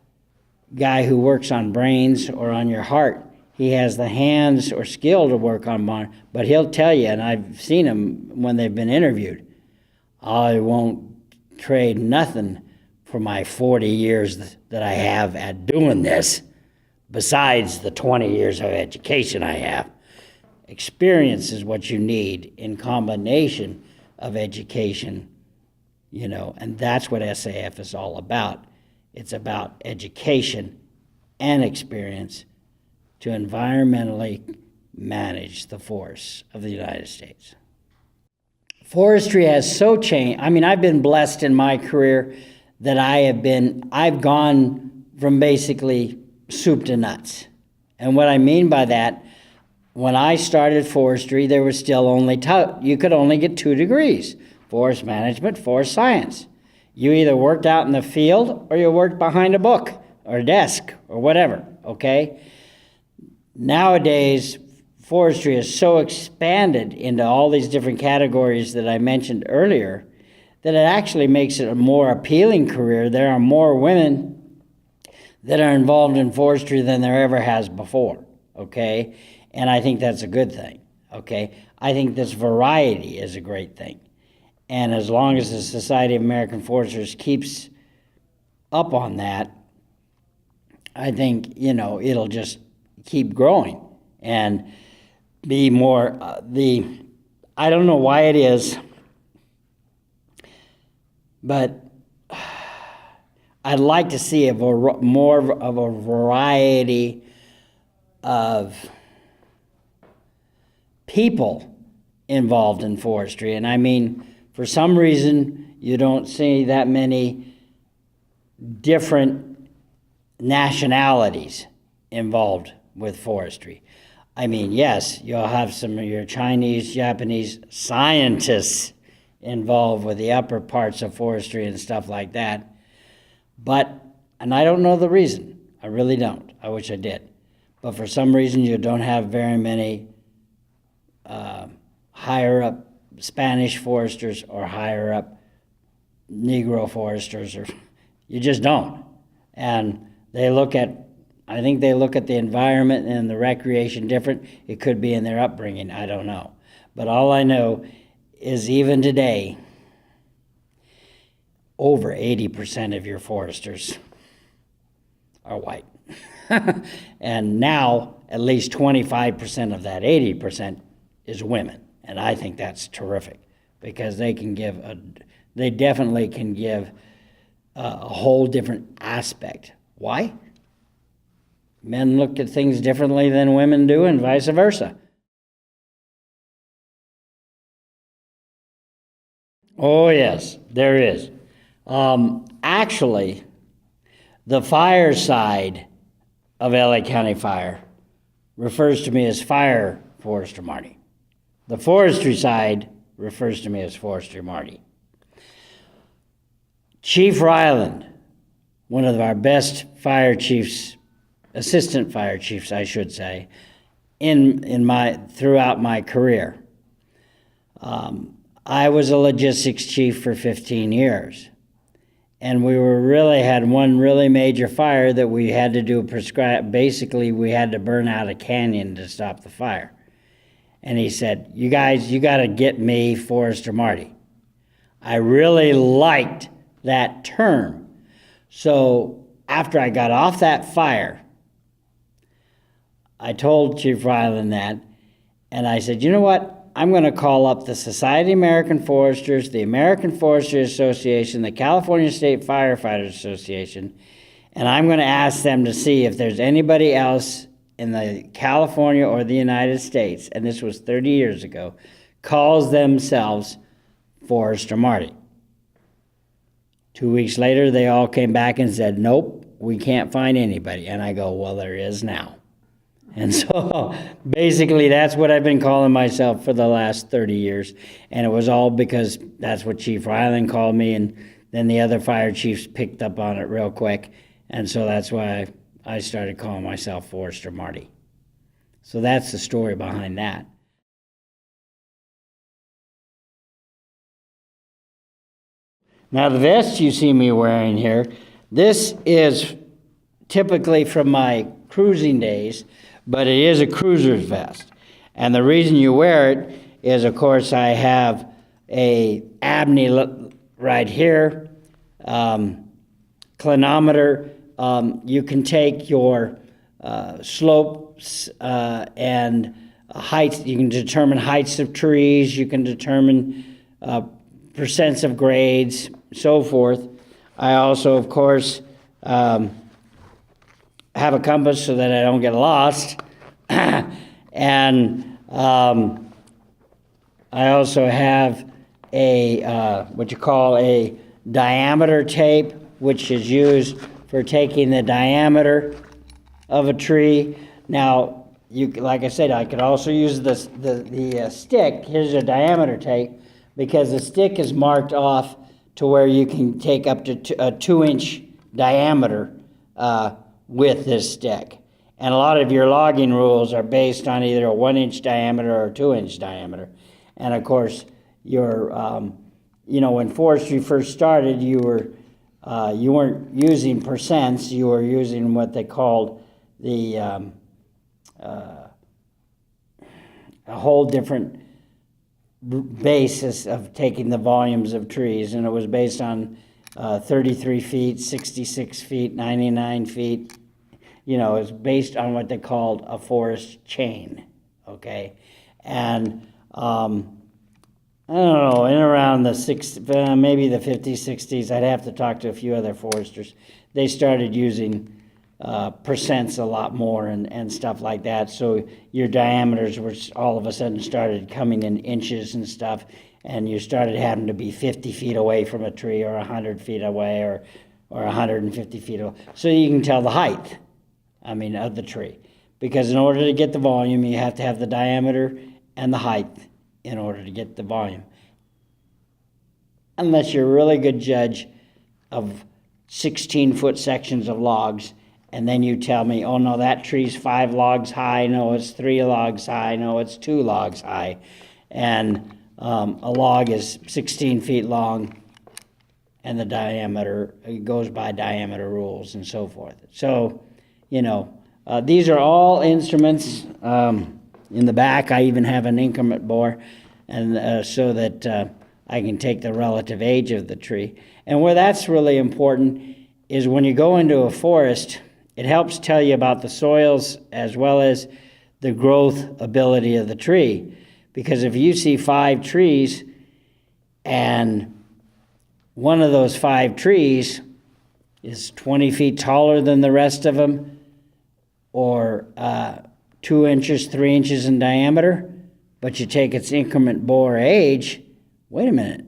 guy who works on brains or on your heart, he has the hands or skill to work on mine, but he'll tell you, and I've seen him when they've been interviewed, I won't trade nothing for my 40 years that I have at doing this, besides the 20 years of education I have. Experience is what you need in combination of education, and that's what SAF is all about. It's about education and experience to environmentally manage the forests of the United States. Forestry has so changed. I've been blessed in my career that I've gone from basically soup to nuts. And what I mean by that, when I started forestry, there was still you could only get 2 degrees, forest management, forest science. You either worked out in the field or you worked behind a book or a desk or whatever, okay? Nowadays, forestry is so expanded into all these different categories that I mentioned earlier that it actually makes it a more appealing career. There are more women that are involved in forestry than there ever has before, okay? And I think that's a good thing, okay? I think this variety is a great thing. And as long as the Society of American Foresters keeps up on that, I think, it'll just keep growing and be more, I don't know why it is, but I'd like to see more of a variety of people involved in forestry. And for some reason, you don't see that many different nationalities involved with forestry. Yes, you'll have some of your Chinese, Japanese scientists involved with the upper parts of forestry and stuff like that. And I don't know the reason. I really don't. I wish I did. But for some reason, you don't have very many higher up Spanish foresters or higher up Negro foresters, or you just don't. And I think they look at the environment and the recreation different. It could be in their upbringing, I don't know. But all I know is even today, over 80% of your foresters are white. And now, at least 25% of that 80% is women. And I think that's terrific because they definitely can give a whole different aspect. Why? Men look at things differently than women do and vice versa. Oh, yes, there is. Actually, the fire side of LA County Fire refers to me as Fire Forester Marty. The forestry side refers to me as Forestry Marty. Chief Ryland, one of our best fire chiefs, assistant fire chiefs, I should say, throughout my career. I was a logistics chief for 15 years. And we had one really major fire that we had to do basically we had to burn out a canyon to stop the fire. And he said, you guys, you got to get me Forester Marty. I really liked that term. So after I got off that fire, I told Chief Ryland that, and I said, you know what? I'm going to call up the Society of American Foresters, the American Forestry Association, the California State Firefighters Association, and I'm going to ask them to see if there's anybody else in the California or the United States, and this was 30 years ago, calls themselves Forester Marty. 2 weeks later, they all came back and said, nope, we can't find anybody. And I go, well, there is now. And so basically that's what I've been calling myself for the last 30 years. And it was all because that's what Chief Ryland called me, and then the other fire chiefs picked up on it real quick. And so that's why I started calling myself Forester Marty. So that's the story behind that. Now the vest you see me wearing here, this is typically from my cruising days, but it is a cruiser's vest. And the reason you wear it is, of course, I have a Abney right here, clinometer. You can take your slopes and heights. You can determine heights of trees. You can determine percents of grades, so forth. I also, of course, have a compass so that I don't get lost. And I also have a what you call a diameter tape, which is used for taking the diameter of a tree. Now, like I said, I could also use the stick. Here's a diameter tape, because the stick is marked off to where you can take up to a 2-inch diameter with this stick. And a lot of your logging rules are based on either a 1-inch diameter or a 2-inch diameter. And of course, when forestry first started, you weren't using percents. You were using what they called a whole different basis of taking the volumes of trees, and it was based on 33 feet, 66 feet, 99 feet. It's based on what they called a forest chain, okay? And I don't know, in around the maybe the 50s, 60s, I'd have to talk to a few other foresters. They started using percents a lot more and stuff like that. So your diameters were all of a sudden started coming in inches and stuff, and you started having to be 50 feet away from a tree, or 100 feet away, or 150 feet away. So you can tell the height, of the tree. Because in order to get the volume, you have to have the diameter and the height in order to get the volume. Unless you're a really good judge of 16-foot sections of logs, and then you tell me, oh no, that tree's 5 logs high, no, it's 3 logs high, no, it's 2 logs high. And a log is 16 feet long, and the diameter, it goes by diameter rules and so forth. So, these are all instruments. In the back, I even have an increment bore, and so that I can take the relative age of the tree. And where that's really important is when you go into a forest, it helps tell you about the soils as well as the growth ability of the tree. Because if you see 5 trees and one of those 5 trees is 20 feet taller than the rest of them, or 2 inches, 3 inches in diameter, but you take its increment bore age, wait a minute,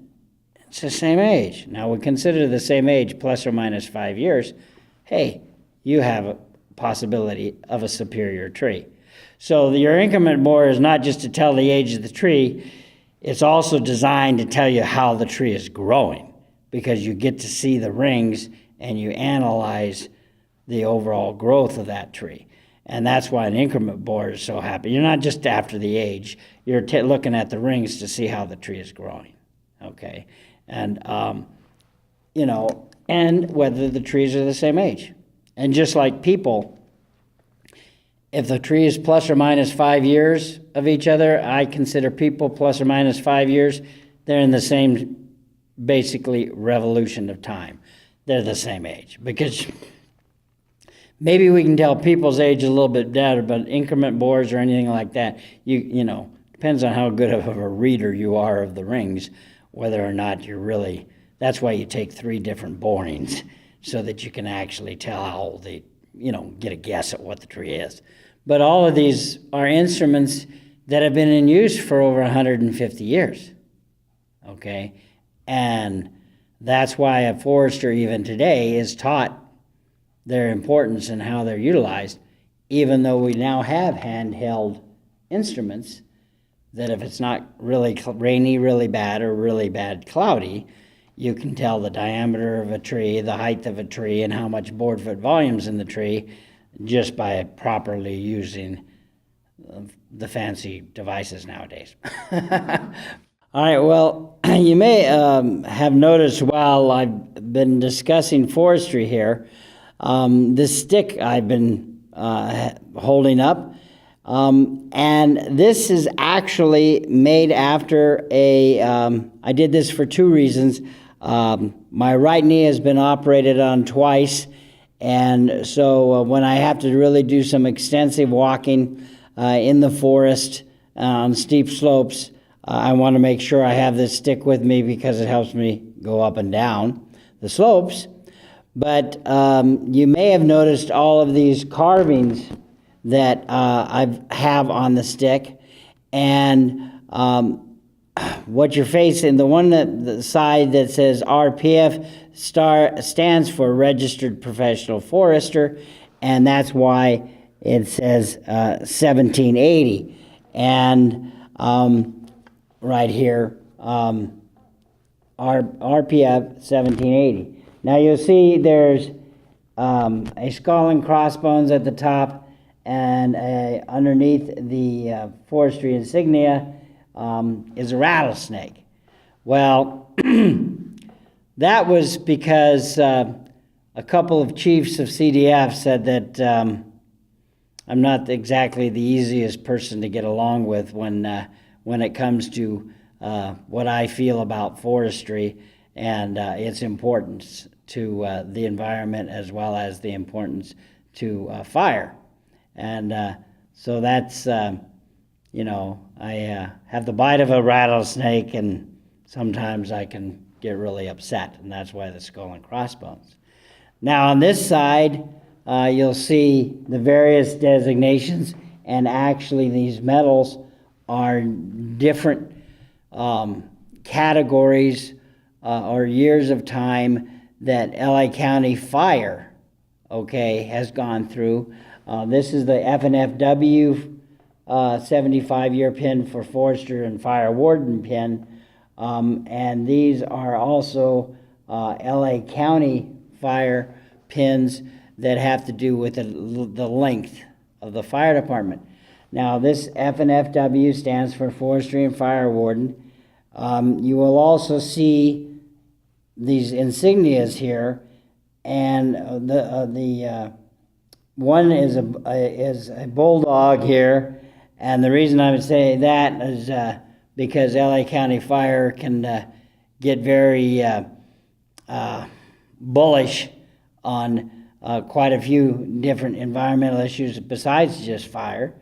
it's the same age. Now we consider the same age plus or minus 5 years. Hey, you have a possibility of a superior tree. So your increment bore is not just to tell the age of the tree, it's also designed to tell you how the tree is growing, because you get to see the rings and you analyze the overall growth of that tree. And that's why an increment borer is so happy. You're not just after the age, you're looking at the rings to see how the tree is growing, okay? And, and whether the trees are the same age. And just like people, if the tree is plus or minus 5 years of each other, I consider people plus or minus 5 years, they're in the same, basically, revolution of time. They're the same age. Because maybe we can tell people's age a little bit better, but increment borers or anything like that, depends on how good of a reader you are of the rings, whether or not you're really, that's why you take 3 different borings, so that you can actually tell how old they, get a guess at what the tree is. But all of these are instruments that have been in use for over 150 years, okay? And that's why a forester even today is taught their importance and how they're utilized, even though we now have handheld instruments that if it's not really rainy, really bad, or really bad cloudy, you can tell the diameter of a tree, the height of a tree, and how much board foot volume's in the tree just by properly using the fancy devices nowadays. All right, well, you may have noticed while I've been discussing forestry here, this stick I've been holding up, and this is actually made after I did this for 2 reasons. My right knee has been operated on twice, and so when I have to really do some extensive walking in the forest on steep slopes, I want to make sure I have this stick with me because it helps me go up and down the slopes. But you may have noticed all of these carvings that I have on the stick, and what you're facing, the side that says RPF stands for Registered Professional Forester, and that's why it says 1780. And right here, RPF 1780. Now you'll see there's a skull and crossbones at the top, and underneath the forestry insignia is a rattlesnake. Well, that was because a couple of chiefs of CDF said that I'm not exactly the easiest person to get along with when it comes to what I feel about forestry and its importance to the environment, as well as the importance to fire. And so that's, I have the bite of a rattlesnake, and sometimes I can get really upset, and that's why the skull and crossbones. Now on this side, you'll see the various designations, and actually these medals are different categories or years of time that LA County Fire, has gone through. This is the FNFW 75-year pin for Forester and Fire Warden pin, and these are also LA County Fire pins that have to do with the length of the fire department. Now this FNFW stands for Forestry and Fire Warden. You will also see these insignias here, and the one is a bulldog here, and the reason I would say that is because LA County Fire can get very bullish on quite a few different environmental issues besides just fire.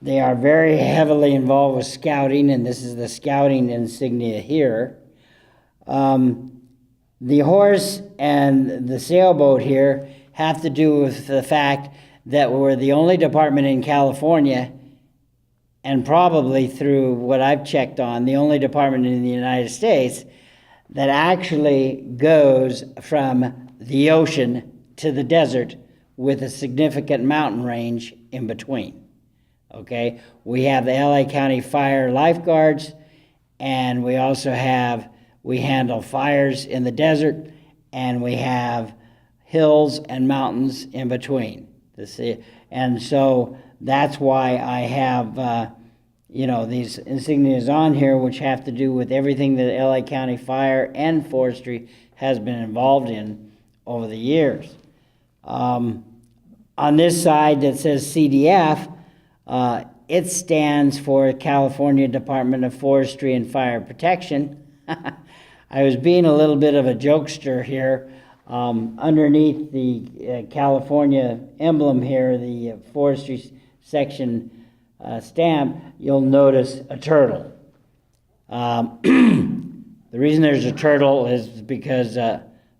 They are very heavily involved with scouting, and this is the scouting insignia here. The horse and the sailboat here have to do with the fact that we're the only department in California, and probably through what I've checked on, the only department in the United States that actually goes from the ocean to the desert with a significant mountain range in between. Okay, we have the LA County Fire Lifeguards, and we also we handle fires in the desert, and we have hills and mountains in between. And so that's why I have, these insignias on here, which have to do with everything that LA County Fire and Forestry has been involved in over the years. On this side that says CDF, it stands for California Department of Forestry and Fire Protection. I was being a little bit of a jokester here. Underneath the California emblem here, the forestry section stamp, you'll notice a turtle. The reason there's a turtle is because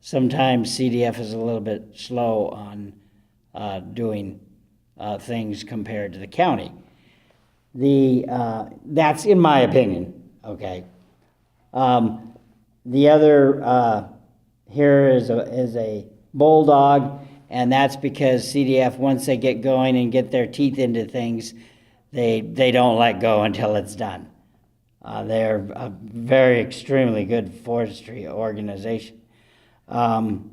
sometimes CDF is a little bit slow on doing things compared to the county. That's in my opinion, okay. The other here is a bulldog, and that's because CDF, once they get going and get their teeth into things, they don't let go until it's done. They're a very extremely good forestry organization. And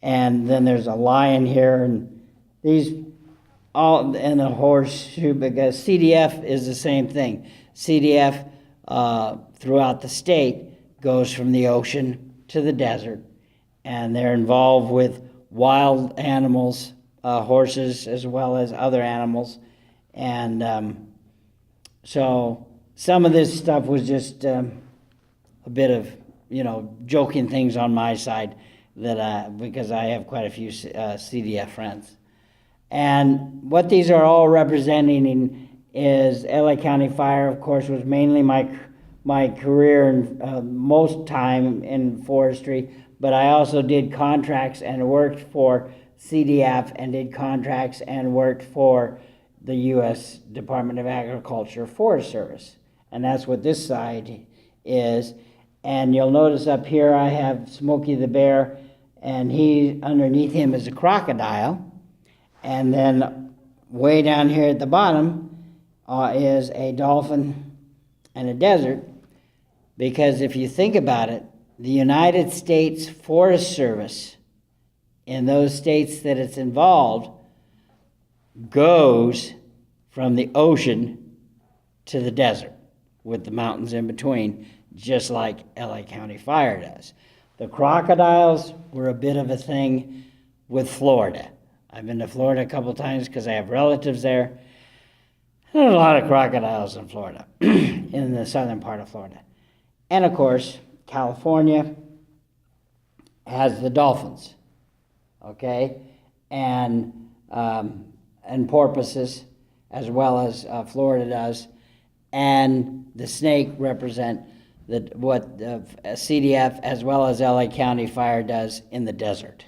then there's a lion here, and these all, and a horseshoe, because CDF is the same thing. CDF throughout the state goes from the ocean to the desert, and they're involved with wild animals, horses as well as other animals. And so some of this stuff was just a bit of, joking things on my side that because I have quite a few CDF friends. And what these are all representing is LA County Fire, of course, was mainly my career and most time in forestry, but I also did contracts and worked for CDF and did contracts and worked for the U.S. Department of Agriculture Forest Service. And that's what this side is. And you'll notice up here I have Smokey the Bear, and underneath him is a crocodile. And then way down here at the bottom is a dolphin and a desert. Because if you think about it, the United States Forest Service, in those states that it's involved, goes from the ocean to the desert with the mountains in between, just like LA County Fire does. The crocodiles were a bit of a thing with Florida. I've been to Florida a couple times because I have relatives there. There's a lot of crocodiles in Florida, in the southern part of Florida. And of course, California has the dolphins, okay, and porpoises, as well as Florida does, and the snake represent what CDF as well as LA County Fire does in the desert.